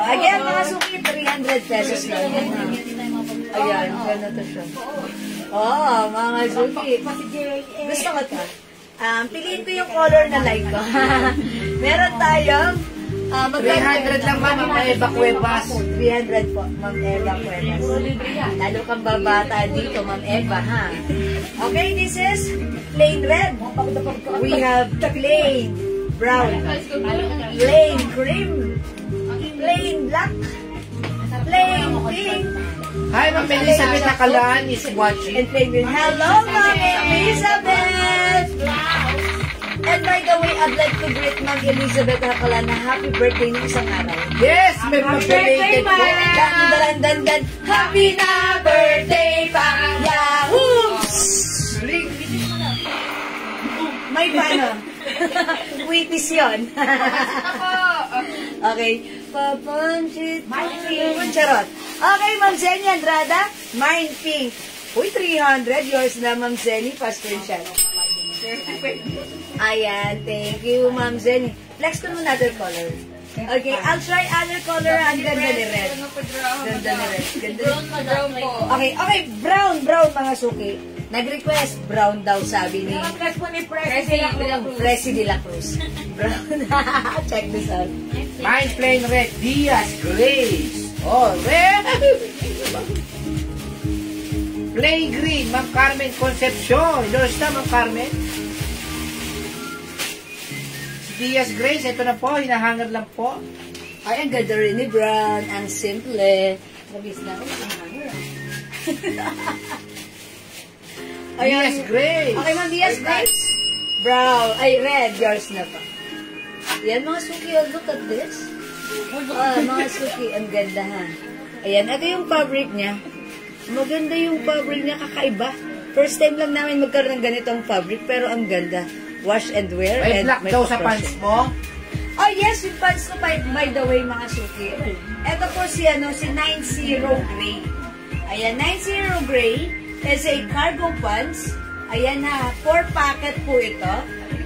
Again, mga suki, 300 pesos lang yan ha. Ayan, ganito siya. Oh, mga suki. Gusto ko to. Piliin ko yung color na like ko. Meron tayong 300 lang, ma'am, ang Eva Cuevas. 300 po, Ma'am Eva Cuevas. Lalo kang babata dito, Ma'am Eva, ha? Okay, this is plain red. We have plain brown, plain cream, plain black, plain pink, Hi, Ma'am Elizabeth Nakalaan is watching. and plain green. Hello, Ma'am Elizabeth! And by the way, I'd like to greet Ma'am Elizabeth Hakalan na happy birthday ng isang araw. Yes, may pag-related po. Dan. Happy na birthday pa! Yahoo! May paano? Witness yun. Okay. Papanchit. Charot. Okay, Ma'am Zenny Andrada. Mine pink. Uy, 300. Yours na, Ma'am Zenny. Pastel Ayan. Thank you, Ma'am Zenny. Flex ko naman other color. Okay, I'll try other color. Ang ganda ni red. Ganda ni red. Ganda ni Brown po. Okay, brown, mga suki. Nag-request, brown daw sabi ni Request po ni Presi de la Cruz. Presi de la Cruz. Brown. Check this out. Mine plain red, Diaz Grace. Oh, red. Plain green, Ma'am Carmen Concepcion. Yours na, Ma'am Carmen. Diaz Grace, ito na po, hinahangar lang po. Ay, ang ganda rin ni Brown. Ang simple. Mabis na ako. Diaz Grace. Okay, Ma'am Diaz Grace. Brown. Ay, red. Yours na pa. Yan, mga suki. Oh, look at this. Mga suki. Ang ganda, ha. Ayan, ito yung fabric niya. Maganda yung fabric niya. Kakaiba. First time lang namin magkaroon ng ganitong fabric, pero ang ganda. Wash and wear. May and black daw sa pa-crochet. pants mo. Oh yes, yung pants ko by the way mga suki. Ito po si 90 Gray. Ayan, 90 Gray is a cargo pants. Ayan na, 4 packet po ito.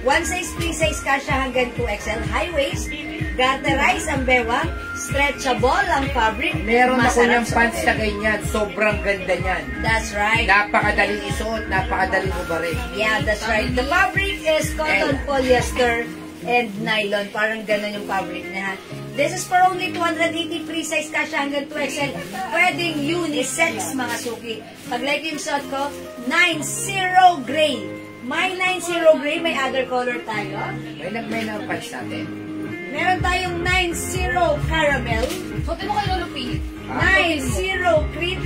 1 size, 3 size kasha hanggang 2XL. High waist, garterize ang bewang, stretchable ang fabric. Meron ako masarap ng sa pants na pet. ganyan. Sobrang ganda niyan. That's right. Napakadaling isuot, napakadaling ubarin. Yeah, that's right. The fabric is cotton, polyester, and nylon. Parang ganun yung fabric niya. This is for only 280 free size kasha hanggang 2XL. Pwedeng unisex, mga suki. Pag like yung suot ko, 90 Gray. May 90 Gray, may other color tayo. May na pants natin. Meron tayong 90 Caramel, Suotin mo kay Lolo P. 90 Cream,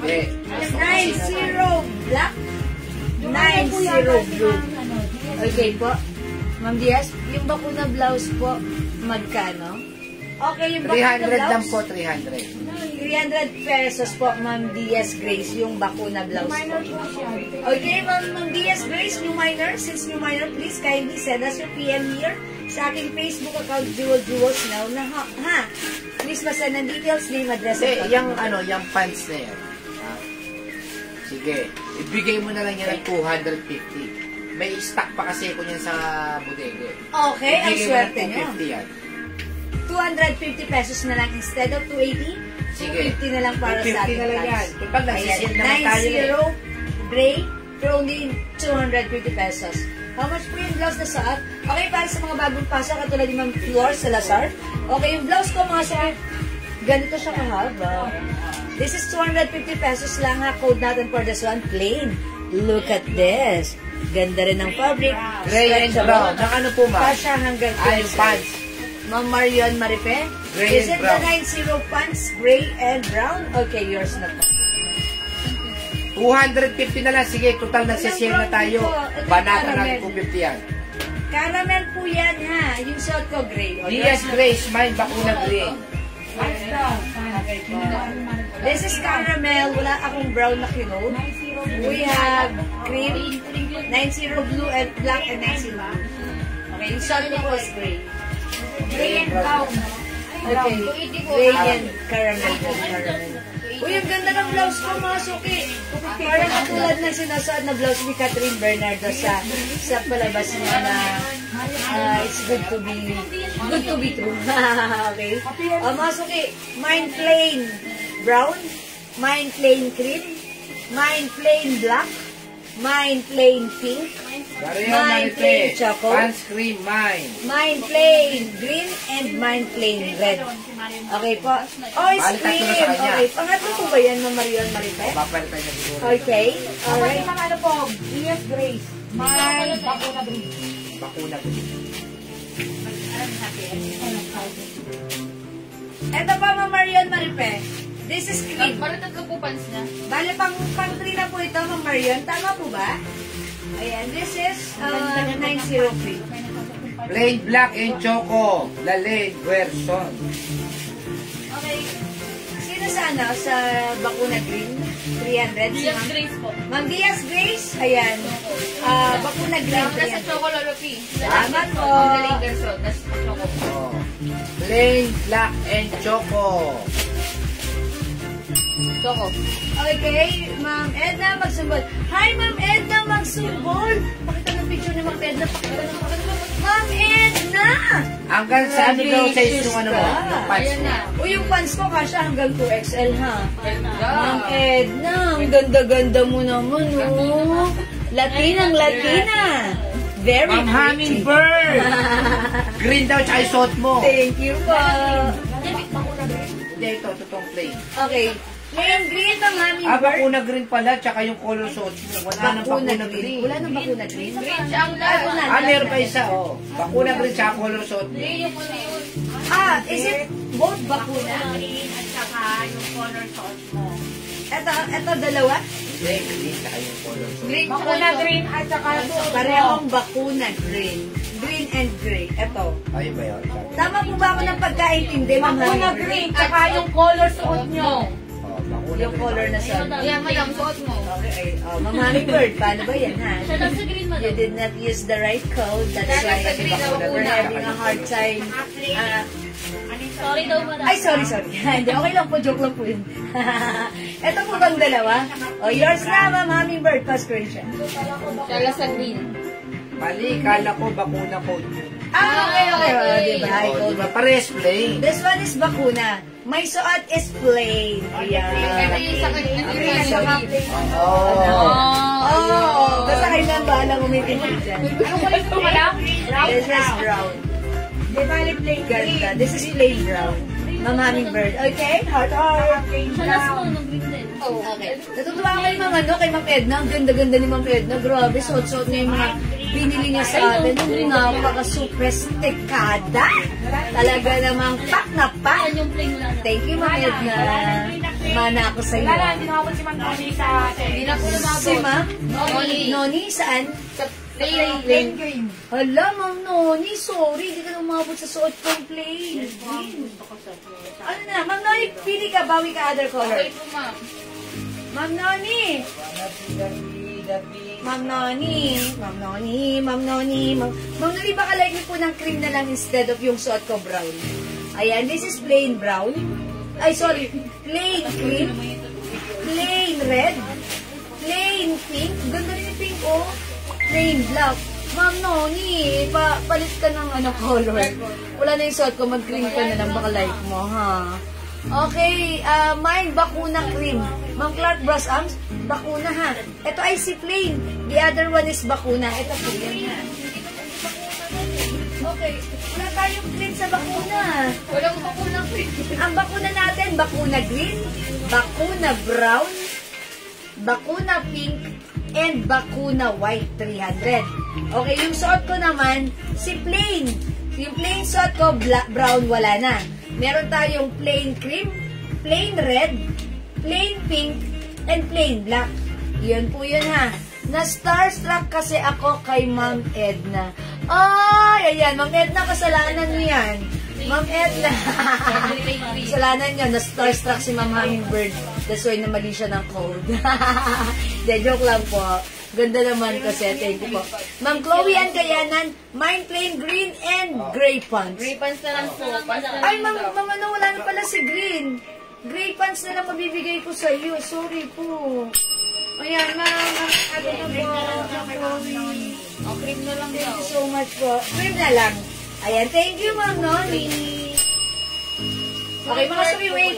Eh, 90 Black, 90 Blue. Okay po. Ma'am Diaz, yung bakuna blouse po, magkano? Okay, yung 300 lang blouse. po, 300. 300 pesos po, Ma'am Diaz Grace, yung bakuna blouse po. Okay, Ma'am Diaz Grace, new minor. Since new minor, please kindly send us your PM here sa aking Facebook account, Jewels Now, na ha. Please masend ng details, name, address, and Yung pants na yan. Ha? Sige, ibigay mo na lang yan ng 250. May stock pa kasi ko yan sa bodega. Okay, ang Ibigay mo swerte ng nyo. 250 yan. 250 pesos na lang instead of 280. Sige. 250 na lang para sa 250 ating na lang yan. plans. Total, nagsisale naman tayo eh. 90 gray for only 250 pesos. How much po yung blouse na suot? Okay, para sa mga bagong pasok, katulad ni Ma'am Flor Salazar. Okay, yung blouse ko mga suot, ganito siya kahaba. This is 250 pesos lang ha. Code natin for this one, plain. Look at this. Ganda rin ng fabric. Gray and brown. Ng ano po, ma'am? Kasha hanggang Ay, pants. Ma'am Marion Maripe? Gray Is and it brown. the 90 pants, gray and brown? Okay, yours na po. 250 na lang. Sige, total nagsisale na tayo. Banata natin 250 yan. Caramel po yan ha. Yung suot ko, gray. O, Diaz yours na. Grace, mine bakuna green. This is caramel. Wala akong brown na kinote. We have cream, 90 blue and black and 90 blue. Okay, yung suot ko po is gray. Gray and brown. Okay, gray and caramel. Uy, ang ganda ng blouse ko, mga suki. Parang katulad ng sinusuot na blouse ni Catherine Bernardo sa palabas niya na it's good to be true. Okay. Mga suki, mine plain brown, mine plain cream, mine plain black, mine plain pink, Dario mine plain Maripe, choco, pants cream, mine. mine plain green, and mine plain red. Okay po. Oh, it's Balik tatlo na cream. sa kanya. Okay. Pangatlo po ba yan, Ma'am Marion Maripe? Papalitan na siguro. Okay. Alright. Mga ano po, Diaz Grace. May bakuna green. Bakuna green. Ito pa, Ma'am Marion Maripe. This is cream. Para tatlo po pants niya. Bale, pang 3 na po ito, Ma'am Marion. Tama po ba? Ayan. This is 903. Plain black and choco. Laleg version. Okay. Sino sa ano? Sa bakuna green? 300? Si Diaz Ma'am? Grace po. Ma'am Diaz Grace? Ayan. Bakuna green. Tapos sa 300. Choco Lolopi. Salamat po. Ang galing version. Tapos Choco. Oh. Plain black and choco. Choco. Okay, Ma'am Edna Magsumbol. Hi, Ma'am Edna Magsumbol. Pakita ng picture ni Ma'am Edna. Ma'am Edna! Hanggang sa ano daw sa Ambitious yung ano mo? ka. Yung pants Ayan mo. na. O, yung pants ko kasha hanggang 2XL, ha? Ma'am Yeah. Edna, ang ganda-ganda mo naman, oh. Latinang Latina. Very Ma'am pretty. Hummingbird! Green daw tsaka isuot mo. Thank you po. Hindi, ito, totoong plain. Okay. Ngayon, green ng Hummingbird. Bakuna green pala, tsaka yung color suot mo. Wala nang bakuna green. Wala nang bakuna green. Green siya ang lahat. Meron pa isa, oh. Bakuna green tsaka color suot mo. Yung ano yun. Is it both bakuna? Green at saka yung color sauce mo. Ito dalawa? Hindi, green tsaka yung color suot. Green tsaka Bakuna yung- green at saka Parehong bakuna green. Green and gray. Ito. Ayun ba yun? Tama po ba ako ng pagkaintindi, Ma'am bakuna Hummingbird? green tsaka yung color suot nyo. Oh, bakuna Yung green. color na sa... Yan, madam, suot mo. Okay, Ma'am Hummingbird, paano ba yan, ha? Siya lang sa green, You madam. did not use the right code. That's Siya lang why sa green na we're bakuna. having a hard time. Sorry daw, madam. Ay, sorry. Hindi, okay lang po. Joke lang po yun. Ito po bang dalawa? Yours na, Ma'am Hummingbird. Pa-screenshot. Siya lang sa green. Mali, kala ko bakuna code. Okay. Diba? Ay, Oh, code. diba? Pares plain. This one is bakuna. My suot is plain. Ayan. Ito yung sa kanya. Ito yung sa kanya. Oh, basta kayo na bahala umitindig dyan. This is brown. Di ba yung plain Ganda. This is plain brown. Ma'am Hummingbird. Okay? Heart. Siya lang ng green din. Okay. Natutuwa ako kay Ma'am kay Ma'am Edna. Ang ganda-ganda ni Ma'am Edna. Grabe, suot-suot niya yung mga binili niya sa atin. Napaka-sophisticada. Talaga namang pak na pak. Yan yung plain lang. Thank you, Ma'am Edna. Mana ako sa iyo. Wala, tinawag si Ma'am Tony sa Hindi na po Si lumabot. Ma'am? Noni. Noni, saan? Sa Plain green. Hala, Ma'am Noni, sorry. Hindi ka na umabot sa suot kong plain. Ano na, Ma'am Noni, pili ka, bawi ka other color. Okay po, ma'am. Ma'am Noni. Ma'am Noni, baka like niyo po ng cream na lang instead of yung suot ko brown. Ayan, this is plain brown. Ay, sorry, plain cream, plain red, plain pink. Ganda rin yung pink, oh. Plain black. Ma'am Noni, palit ka ng color. Wala na yung suot ko, mag-cream ka na lang, baka like mo, ha? Okay, mine, bakuna cream. Ma'am Clark Brass Arms, bakuna ha. Ito ay si plain. The other one is bakuna. Ito po yan ha. Okay, wala tayong cream sa bakuna. Walang bakuna cream. Ang bakuna natin, bakuna green, bakuna brown, bakuna pink, and bakuna white 300. Okay, yung suot ko naman, si plain. Yung plain suot ko, brown, wala na. Meron tayong plain cream, plain red, plain pink, and plain black. Yun po yun ha. Na-starstruck kasi ako kay Ma'am Edna. Ay, ayan, Ma'am Edna, kasalanan niyo yan. Ma'am Edna. Kasalanan niyo, na-starstruck si Ma'am Hummingbird. That's why na mali siya ng code. De, joke lang po. Ganda naman kasi. Thank you po. Ma'am Chloe Ann Gayanan, mine plain green and gray pants. Gray pants na lang po. Ay, Ma'am, wala na pala si green. Gray pants na lang mabibigay ko sa iyo. Sorry po. Ayan, Ma'am. Ano na po? Chloe. Oh, cream na lang Thank daw. you so much po. Cream na lang. Ayan, thank you, Ma'am Noni. Okay, mga sabi, wait.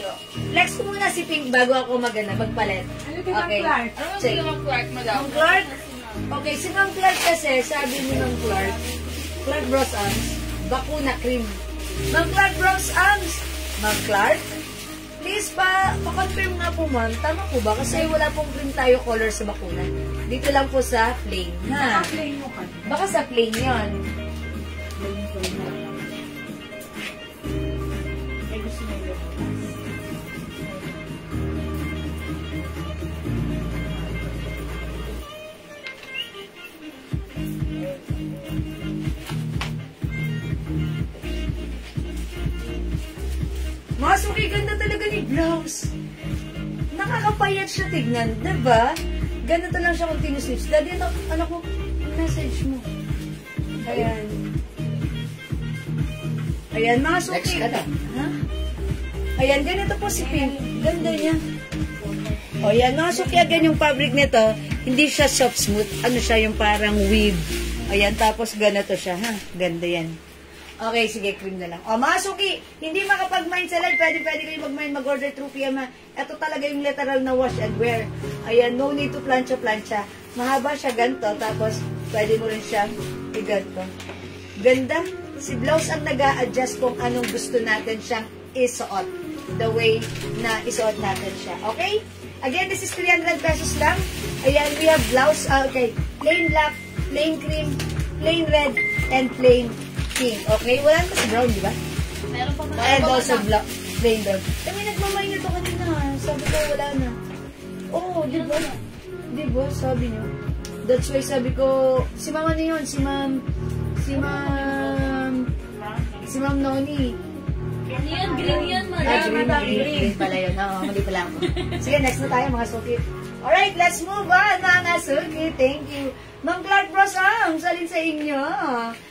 Flex ko muna si Pink bago ako magpalit. Okay. Ano Check. yung Ma'am Clark, madam? Ma'am Clark? Okay, si Ma'am Clark kasi, sabi ni Ma'am Clark, Clark Bros Arms, bakuna cream. Ma'am Clark Bros Arms, Ma'am Clark, please pa-confirm nga po ma'am, tama po ba? Kasi wala pong cream tayo color sa bakuna. Dito lang po sa plain, ha? Baka sa plain yon. Masuki, ganda talaga ni blouse. Nakakapayat siya tignan, diba? Ganito lang siya continuous lips. Daddy, ano ko, message mo. Ayan. Ayan, mga suki. Next ka na. Ha? Ayan, ganito po si Pink. Ganda niya. O, yan, mga suki, again yung fabric nito, hindi siya soft smooth. Ano siya, yung parang weave. Ayan, tapos ganito siya, ha? Ganda yan. Okay, sige, cream na lang. O, mga suki, hindi makapag-mind sa live. Pwede kayo mag-mind, mag-order through PMA. Ito talaga yung literal na wash and wear. Ayan, no need to plancha-plancha. Mahaba siya ganito, tapos pwede mo rin siya i-ganto. Ganda. Si blouse ang nag-a-adjust kung anong gusto natin siyang isuot. The way na isuot natin siya. Okay? Again, this is 300 pesos lang. Ayan, we have blouse. Okay, plain black, plain cream, plain red, and plain pink. Okay? Wala na kasi brown, di ba? Meron pa ba? And also plain brown. Kami nagmamay nito kanina. Sabi ko, wala na. Oo, di ba? Di ba? Sabi niyo. That's why sabi ko, si mama na yun, si ma'am Noni. Yan, green yan, madam. Green pala yun. Oo, mali pala ako. Sige, next na tayo mga suki. Alright, let's move on mga suki. Thank you. Ma'am Clark Bros Arms, alin sa inyo?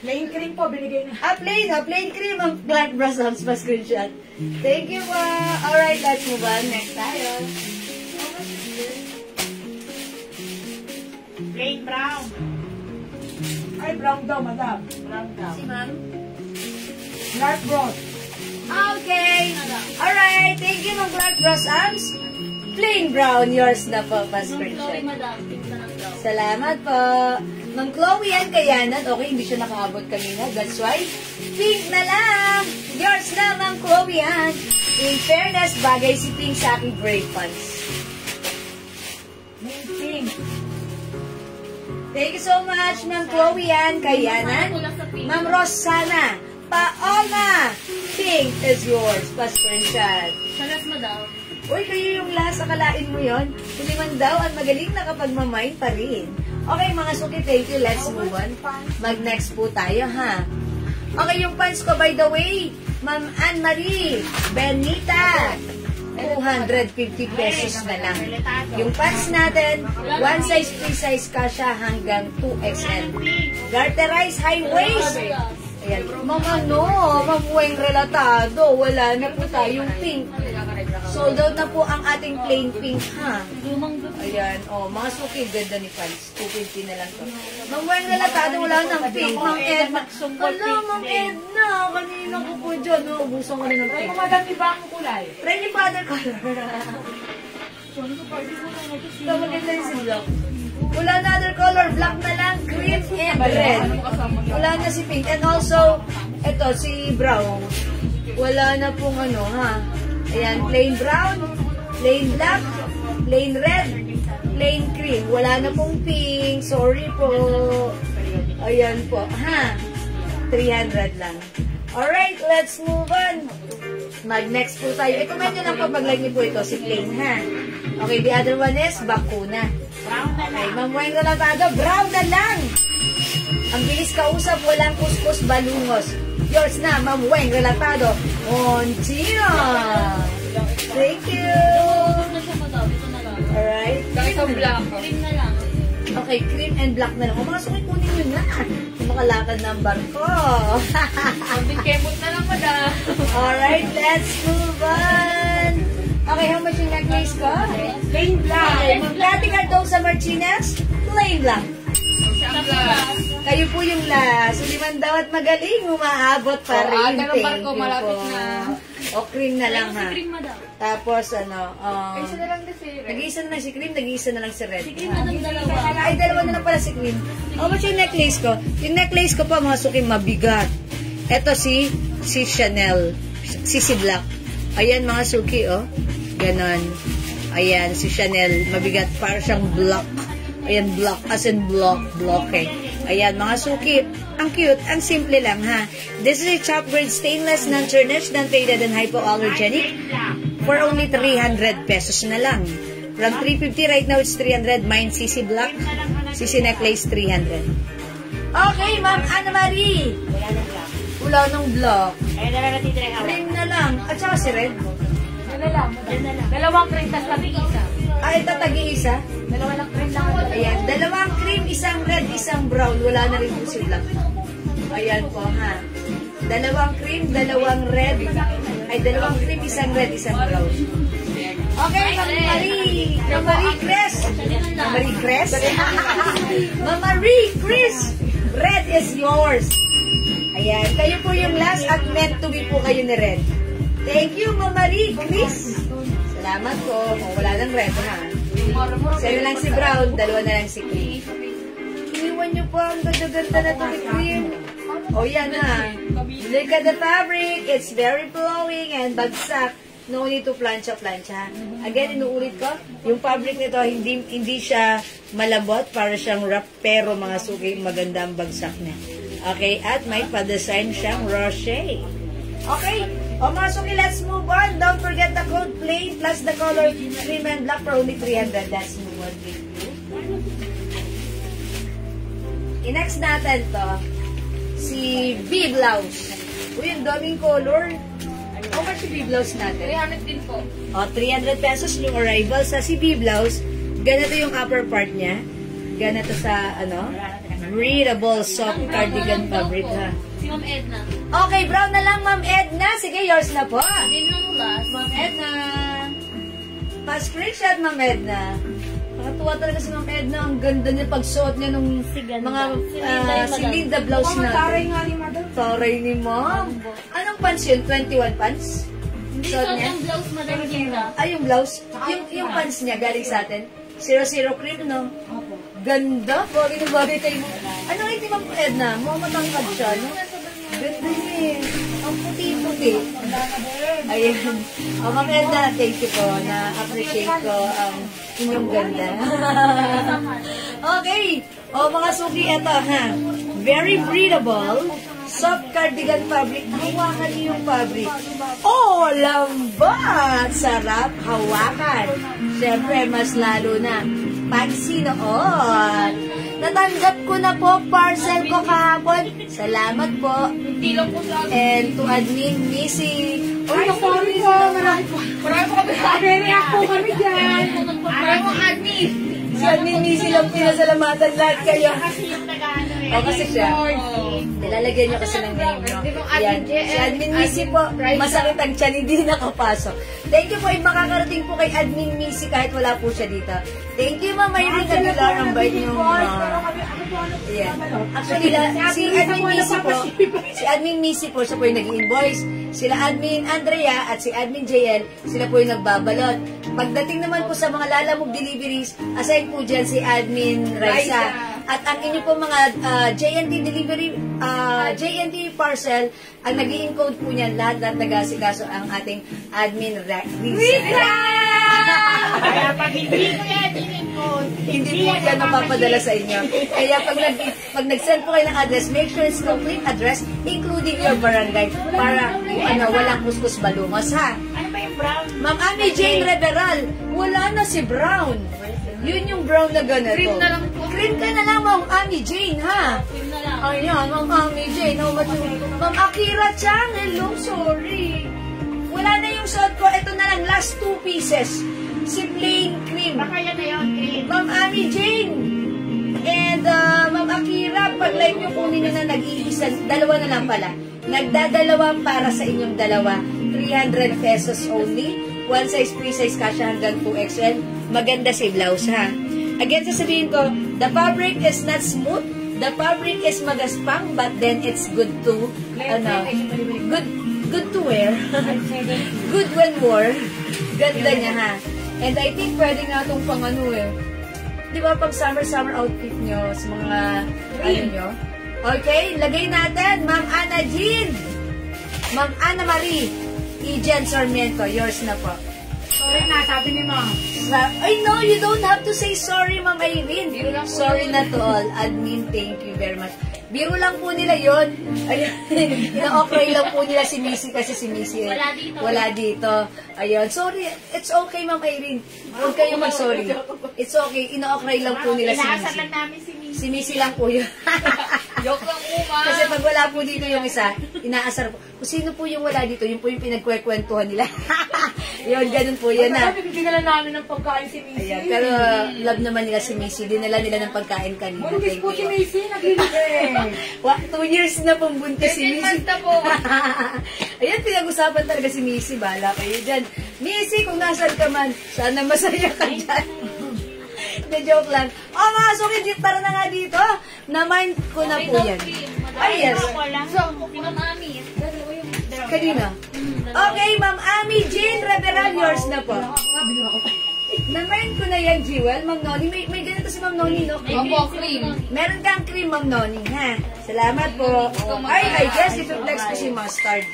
Plain cream po, binigay na. Plain cream ang Clark Bros Arms pa screenshot. Thank you po. Alright, let's move on. Next tayo. Plain brown. Ay, brown daw, madam. Brown daw. Si ma'am. Dark brown. Okay. Alright, thank you Ma'am Clark Bros Arms. Plain brown, yours na po pa screenshot. Madam, pink na lang daw. Salamat po. Ma'am Chloe Ann Kayanan. Okay, hindi siya nakaabot kanina. That's why, pink na lang. Yours na, Ma'am Chloe Ann. In fairness, bagay si Pink sa aking gray pants. Main pink. Thank you so much, Ma'am Chloe Ann Kayanan. Ma'am Rosana Paola. Pink is yours. Pa-screenshot. Salas mo daw. Uy, kayo yung last, akalain mo yon. Hindi man daw ang magaling na kapag mamain pa rin. Okay, mga suki, thank you. Let's move on. Mag-next po tayo, ha? Okay, yung pants ko, by the way, Ma'am Anne-Marie Benita, 250 pesos na lang. Yung pants natin, one size, free size ka siya hanggang 2XL. Garterize high waist. Ayan. Ma'am Weng relatado. Wala na po tayong pink. Sold out na po ang ating plain pink, ha? Ayan. Oh, mga suki, ganda ni pants. 250 na lang to. Ma'am Weng relatado, wala nang pink. Ma'am Edna. Wala, Ma'am Edna. Kanina ko po dyan. Ubusan ko na ng pink. Madami ba ang kulay? Ready father color. Ito maganda yung si Black. Wala na other color. Black na lang. Cream and red. Wala na si pink. And also, ito si brown. Wala na pong ano, ha? Ayan, plain brown, plain black, plain red, plain cream. Wala na pong pink. Sorry po. Ayan po, ha? 300 lang. Alright, let's move on. Mag-next po tayo. I-comment nyo lang po pag-like niyo po ito, si plain, ha? Okay, the other one is bakuna. Okay, Ma'am Weng relatado, brown na lang. Ang bilis kausap, walang kuskus balungos. Yours na, Ma'am Weng relatado. Montino. Thank you. Alright. Kahit ang black. Okay, cream and black na lang. O mga suki, kunin nyo na. Makalakad ng barko. Konting kemot na lang, madam. Alright, let's move on. Okay, how much yung necklace ko? Plain black. Okay, mag-plati ka daw sa Martinez? Plain black. Kayo po yung last. Suliman daw at magaling, umaabot pa rin. Aga ng barko, malapit na. O, cream na lang, ha? Tapos, ano, Isa na lang na si Red. nag-iisa na lang si cream, nag-iisa na lang si red. dalawa. Ay, dalawa na lang pala si cream. How much yung necklace ko? Yung necklace ko pa, mga suki, mabigat. Ito si Chanel. Si Black. Ayan, mga suki, oh. Ganon. Ayan, si Chanel. Mabigat. Para siyang block. Ayan, block. As in block. Block, eh. Ayan, mga suki. Ang cute. Ang simple lang, ha? This is a top grade stainless, non-tarnished, non-faded, and hypoallergenic for only 300 pesos na lang. From 350, right now it's 300. Mine, CC Black. CC Necklace, 300. Okay, Ma'am Anne-Marie. Wala na black. Wala nang block. Ayun na lang natitira yung Cream na lang. At saka si red. Dalawang cream, tas tabi isa. Ay, ito tagi-isa. Dalawa lang cream lang. Ayan, dalawang cream, isang red, isang brown. Wala na rin po si black. Ayan po, ha. Dalawang cream, dalawang red. Ay, dalawang cream, isang red, isang brown. Okay, Ma'am Marie. Ma'am Marie Chris. Ma'am Marie Chris? Ma'am Marie Chris. Red is yours. Ayan, kayo po yung last at meant to be po kayo ni red. Thank you, Ma'am Marie Chris. Salamat po. Kung wala ng red, ha. Sa'yo lang si brown, dalawa na lang si cream. Iniwan niyo po ang ganda-ganda na ito ni cream. O yan, ha. Look at the fabric. It's very flowing and bagsak. No need to plancha-plancha. Again, inuulit ko, yung fabric nito, hindi siya malambot, para siyang wrap, pero mga suki, maganda ang bagsak niya. Okay, at may pa-design siyang crochet. Okay, o mga suki, let's move on. Don't forget the code plain plus the color cream and black for only 300. Let's move on with you. I-next natin to, si V-Blouse. Uy, ang daming color. How much yung B-blouse natin? 300 din po. O, 300 pesos yung arrival sa si B-blouse. Ganito yung upper part niya. Ganito sa, ano, breathable soft cardigan fabric, ha. Si Ma'am Edna. Okay, brown na lang, Ma'am Edna. Sige, yours na po. Din lang last. Ma'am Edna. Pa-screenshot, Ma'am Edna. Nakatuwa talaga si Ma'am Edna. Ang ganda niya pagsuot niya nung mga Silinda blouse natin. Taray nga ni Madam. Taray ni Ma'am. Anong pants yun? 21 pants? Hindi Suot so niya? ang blouse madam kita. Ay, yung blouse. Yung pants niya galing sa atin. 00 cream, no? Opo. Ganda. Bagay na bagay tayo. Anong hindi Ma'am Edna? Mukhang matangkad siya, no? Ganda niya eh. Ang puti-puti. Ayan. O, Ma'am Edna, thank you po. Na-appreciate ko ang inyong ganda. Okay. O, mga suki, ito, ha? Very breathable. Soft cardigan fabric. Hawakan niyo yung fabric. Oh, lambat! Sarap hawakan. Siyempre, mas lalo na pansinoon. natanggap ko na po parcel ko kahapon. Salamat po. Hindi lang po sa akin. And to admin, Missy. Ay, sorry po. Marami po. Marami po kami sa akin. React po kami dyan. Marami po admin. Si admin Missy lang pinasalamatan lahat kayo. Kasi yung nag-ano eh. O, kasi siya. Oo. Nilalagyan niyo kasi ng name, no? Di ba, Yan. Admin J- Si Admin Missy Admin po, Raisa. masakit ang tiyan, hindi nakapasok. Thank you po, makakarating po kay Admin Missy kahit wala po siya dito. Thank you, Ma'am Irene Aguilar, ang bait niyo. Yeah. Actually, si Admin Missy po, siya po yung nag-invoice. Sila Admin Andrea at si Admin JL, sila po yung nagbabalot. Pagdating naman po sa mga lalamog deliveries, aside po dyan si Admin Raisa. At ang inyo po mga JNT delivery, JNT parcel, ang nag-i-encode po niyan, lahat nag-asikaso ang ating Admin Risa. Kaya pag hindi ko yan, in-encode. Hindi po yan mapapadala sa inyo. Kaya pag nag-send po kayo ng address, make sure it's complete address, including your barangay, para walang kuskus balungos, ha? Ano ba yung brown? Ma'am Ami Jane Reveral, wala na si Brown. Yun yung brown na ganito. Cream na lang po. Cream ka na lang, Ma'am Ami Jane, ha? Cream na lang. Ayan, Ma'am Ami Jane. Ma'am Akira Chan, hello, sorry. Wala na yung suot ko. Ito na lang, last 2 pieces. Si plain cream. Baka yan na yun, green. Ma'am Ami Jane. And Ma'am Akira, pag live nyo kunin nyo na nag-iisa, dalawa na lang pala. Nagdadalawa para sa inyong dalawa. 300 pesos only. One size, free size, kasha hanggang 2XL. Maganda si blouse, ha? Again, sasabihin ko, the fabric is not smooth. The fabric is magaspang, but then it's good to, good to wear. Good when worn. Ganda niya, ha? And I think pwede nga itong pang ano, eh. Di ba, pag summer outfit nyo, sa mga, ano nyo? Okay, lagay natin, Ma'am Ana Jean. Ma'am Ana Marie. Ejan Sarmiento, yours na po. Sorry na, sabi ni Ma'am. I know, you don't have to say sorry, Ma'am Irene. Biro lang po Sorry yun. na to all. Admin, thank you very much. Biro lang po nila yun. Ayun, ina-okay lang po nila si Missy kasi si Missy wala dito. Ayun, sorry. It's okay, Ma'am Irene. Huwag kayong mag-sorry. It's okay. Ina-okay lang po nila si Inaasar Missy. lang namin si Missy. Si Missy lang po yun. Joke lang po, ma'am. Kasi pag wala po dito yung isa, inaasar po. Kung sino po yung wala dito, yun po yung pinagkwekwentuhan nila. Yun, ganun po yan na. Bibigyan na namin ng pagkain si Missy. Ayan, pero love naman nila si Missy. Dinala nila ng pagkain kanina. Buntis Thank po si you. Missy, naglilibig. 2 years na pong buntis si 13 Missy. months na po. Ayan, pinag-usapan talaga si Missy. Bahala kayo dyan. Missy, kung nasan ka man, sana masaya ka dyan. The joke lang. Oh, mga sukid, tara na nga dito. Na-mind ko na po yan. Ay, yes. Ma'am Ami. Kanina. Okay, Ma'am Ami Jane Reveral, yours na po. Na-mind ko na yan, Jewel. Ma'am Noni, may ganito si Ma'am Noni, no? Opo, cream. Meron kang cream, Ma'am Noni, ha? Salamat po. Ay, I guess if you flex ko si mustard.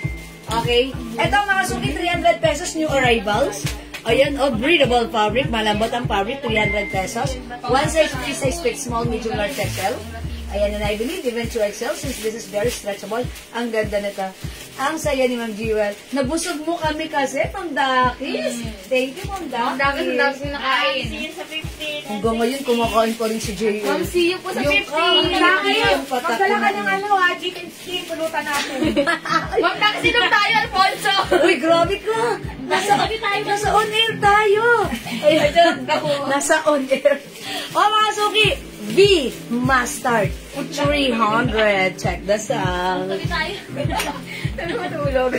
Okay. Ito, mga suki, 300 pesos, new arrivals. Ayan, breathable fabric. Malambot ang fabric, 300 pesos. One size, free size, fit, small, medium, large, XL. Ayan, and I believe even 2XL since this is very stretchable. Ang ganda nito. Ang saya ni Ma'am Jewel. Nabusog mo kami kasi, Ma'am Dakis. Thank you, Ma'am Ang Dakis. dami sinakain. See you sa 15. Hanggang ngayon, kumakain pa rin si Jewel. Ma'am, see you po sa 15. Laki, yung patak magdala ka na ng yun. chicken skin, pulutan natin. Ma'am, nakasilong tayo, Alfonso. Uy, grabe ka! Nasa on air tayo! Ayun, nasa on air. O, mga suki, V Mustard, 300. Check this out. Sabi tayo. Sabi matulog.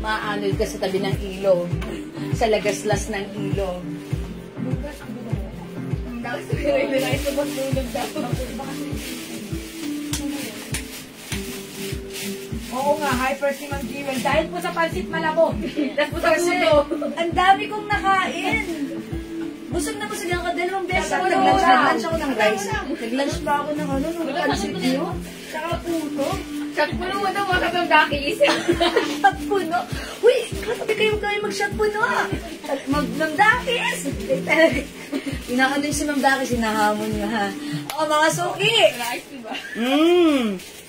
Maanoy ka sa tabi ng ilog. Sa lagaslas ng ilog. Oo nga, hyper si Ma'am Jewel. Dahil po sa pansit malabo. Dahil po sa Kasi, puto. ang dami kong nakain. Busog na busog ako. 2 beses ako Wala. nag-lunch ako ng rice. Nag-lunch pa ako ng ng pansit niyo. Saka puto. Shot mo naman daw, mga Ma'am Dakis. Shot puno. Uy, katabi kayo mag-shot puno. Ma'am Dakis. Inaano yung si Ma'am Dakis, hinahamon niya, ha. O, mga suki. Rice, diba?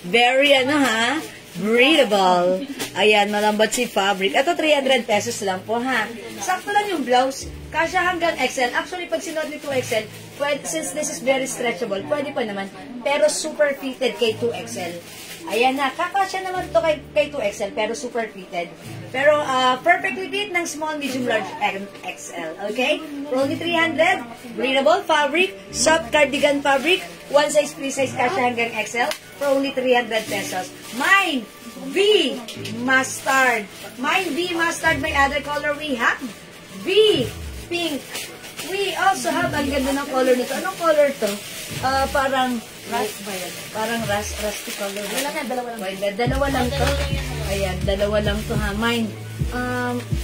Very ha. breathable. Ayan, malambot si fabric. Ito, 300 pesos lang po, ha? Sakto lang yung blouse. Kasya hanggang XL. Actually, pag sinuot ni 2XL, since this is very stretchable, pwede pa naman. Pero super fitted kay 2XL. Ayan na, kakasya naman to kay 2XL, pero super fitted. Pero perfectly fit ng small, medium, large, and XL. Okay? For only 300, breathable fabric, soft cardigan fabric, one size, free size, kasya hanggang XL, for only 300 pesos. Mine, V Mustard. Mine, V Mustard. May other color we have? V Pink. We also have, ang ganda ng color nito. Anong color to? Parang rust ba yan? Parang rusty color. Wala na, dalawa lang. Wait, dalawa lang to. Ayan, dalawa lang to ha. Mine,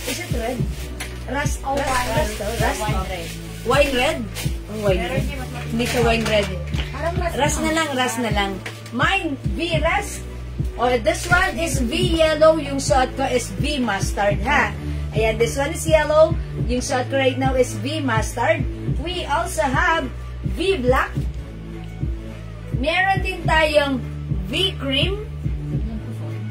is it red? Rust, Oh, rust, wine. rust, to? Rust, Wine okay. red. Wine red? Oh, wine red. Hindi ka wine red. Parang Rust na lang. Mine, V rust. Oh, this one is V yellow. Yung suot ko is V mustard, ha? Ayan, this one is yellow. Yung suot ko right now is V mustard. We also have V black. Meron din tayong V cream.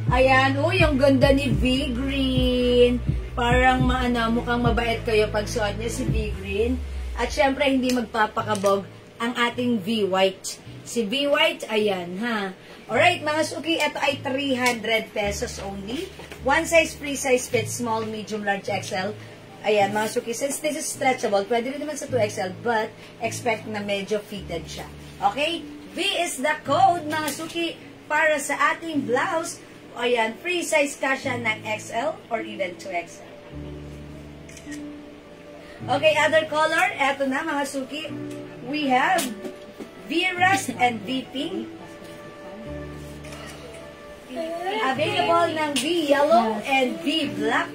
Ayan, oh, yung ganda ni V green. Parang mukhang mabait kayo pag suot niya si V green. At syempre, hindi magpapakabog ang ating V white. Si V white, ayan, ha? Alright, mga suki, ito ay 300 pesos only. One size, free size fit, small, medium, large, XL. Ayan, mga suki, since this is stretchable, pwede rin naman sa 2XL, but expect na medyo fitted siya. Okay? V is the code, mga suki, para sa ating blouse. Ayan, free size kasya ng XL or even 2XL. Okay, other color, eto na, mga suki. We have V rust and V pink. Available ng V yellow and V black.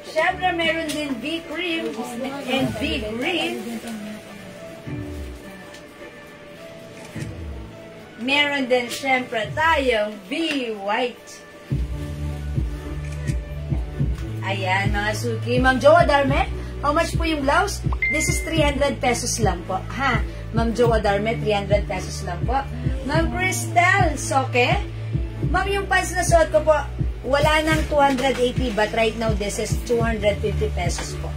Siyempre, meron din V cream and V green. Meron din, siyempre, tayong V white. Ayan, mga suki. Ma'am Joa Darme, how much po yung blouse? This is 300 pesos lang po. Ha? Ma'am Joa Darme, 300 pesos lang po. Ma'am Cristel Soke, ma'am, yung pants na suot ko po, wala nang 280, but right now, this is 250 pesos po.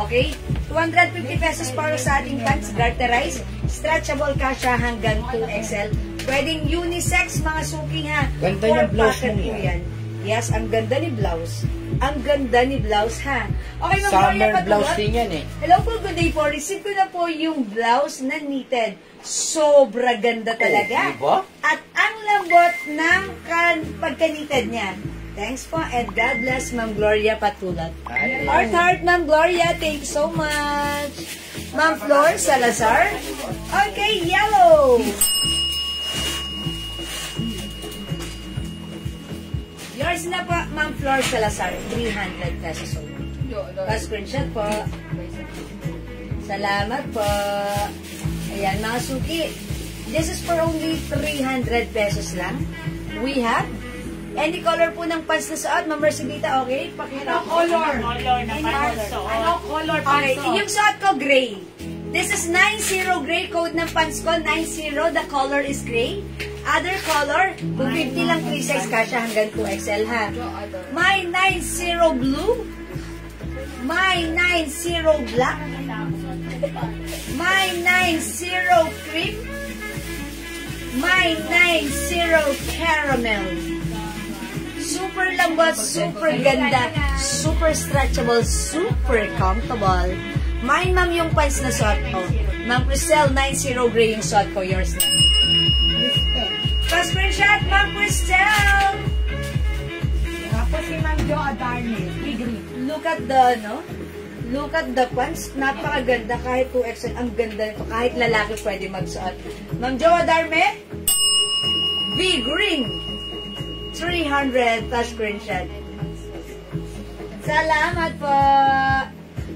Okay? 250 pesos para sa ating pants, garterized, stretchable kasya hanggang 2XL. Pwedeng unisex, mga suki, ha? Ganda niya blouse mo yan. Yes, ang ganda ni blouse. Ang ganda ni blouse, ha? Okay, Ma'am Gloria Summer Patulot. blouse din yan eh. Hello po, good day po. Receive ko na po yung blouse na knitted. Sobra ganda talaga. Diba? At ang lambot ng pagka-knitted niya. Thanks po, and God bless Ma'am Gloria Patulot. Ay. Heart, Ma'am Gloria. Thank you so much. Ma'am Flor Salazar. Okay, yellow. Yours na po, Ma'am Flor Salazar. 300 pesos only. Pa-screenshot po. Salamat po. Ayan, mga suki. This is for only 300 pesos lang. We have any color po ng pants na suot. Ma'am Mercedita, okay? Pakita. Color na panso. Ano color Okay, panso? yung suot ko, gray. This is 90 gray, code ng pants ko. 90, the color is gray. Other color, kung 50 lang free size kasya hanggang 2XL, ha? My 90 blue. My 90 black. My 90 cream. My 90 caramel. Super lambot, super ganda, super stretchable, super comfortable. Mine, ma'am, yung pants na suot ko. Ma'am Cristel, 90 gray yung suot ko. Yours na. Pa-screenshot, Ma'am Cristel! Tapos si Ma'am Jo Adarne. Look at the, no? Look at the pants. Napakaganda. Kahit 2XL, ang ganda nito. Kahit lalaki pwede magsuot. Ma'am Jo Adarne, V green. 300 pa-screenshot. Salamat po!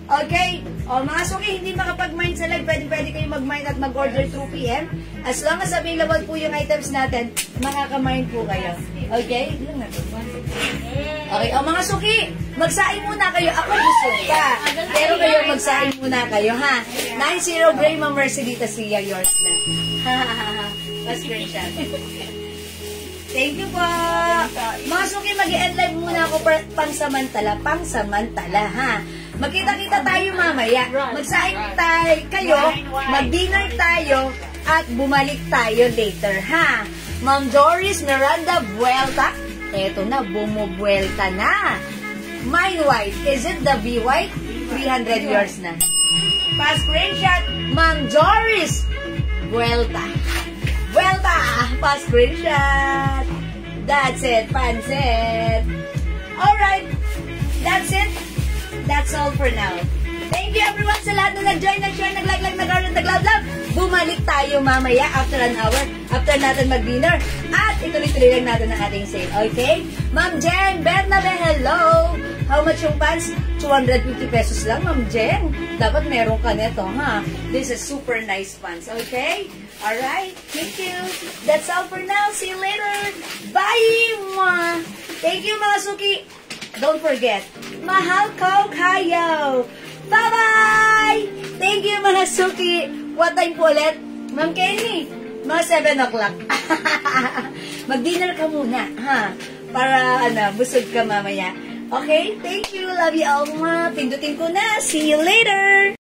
Okay. O, mga suki, hindi makapag-mine sa live. Pwede kayo mag-mine at mag-order 2 p.m. As long as available po yung items natin, makaka-mine po kayo. Okay? Okay. O, mga suki, magsaing muna kayo. Ako gusto ka. Pero kayo, magsaing muna kayo, ha? 90 gray, Ma'am Mercedita Sia, yours na. Pa-screenshot. Thank you po. Mga suki, mag-end live muna ako pangsamantala, ha? Magkita-kita tayo mamaya. Magsaing tayo kayo, mag-dinner tayo, at bumalik tayo later, ha? Ma'am Doris Miranda Vuelta. Eto na, bumubuelta na. Mine white. Is it the V white? 300 years na. Pa-screenshot, Ma'am Doris Vuelta. Vuelta! Pa-screenshot. That's it, pansit. Alright. That's it. That's all for now. Thank you everyone sa lahat na nag-join, nag-share, nag-like, nag-comment, nag-love. Bumalik tayo mamaya after an hour, after natin mag-dinner. At ituloy-tuloy lang natin ang ating sale. Okay? Ma'am Jen Bernabe, hello! How much yung pants? 250 pesos lang, Ma'am Jen. Dapat meron ka nito, ha? This is super nice pants, okay? Alright, thank you. That's all for now. See you later. Bye! Mwah! Thank you, mga suki. Don't forget, mahal ko kayo. Bye-bye! Thank you, mga suki. What time po ulit? Ma'am Kenny, mga 7 o'clock. Mag-dinner ka muna, ha? Para, busog ka mamaya. Okay? Thank you. Love you all, mga. Pindutin ko na. See you later!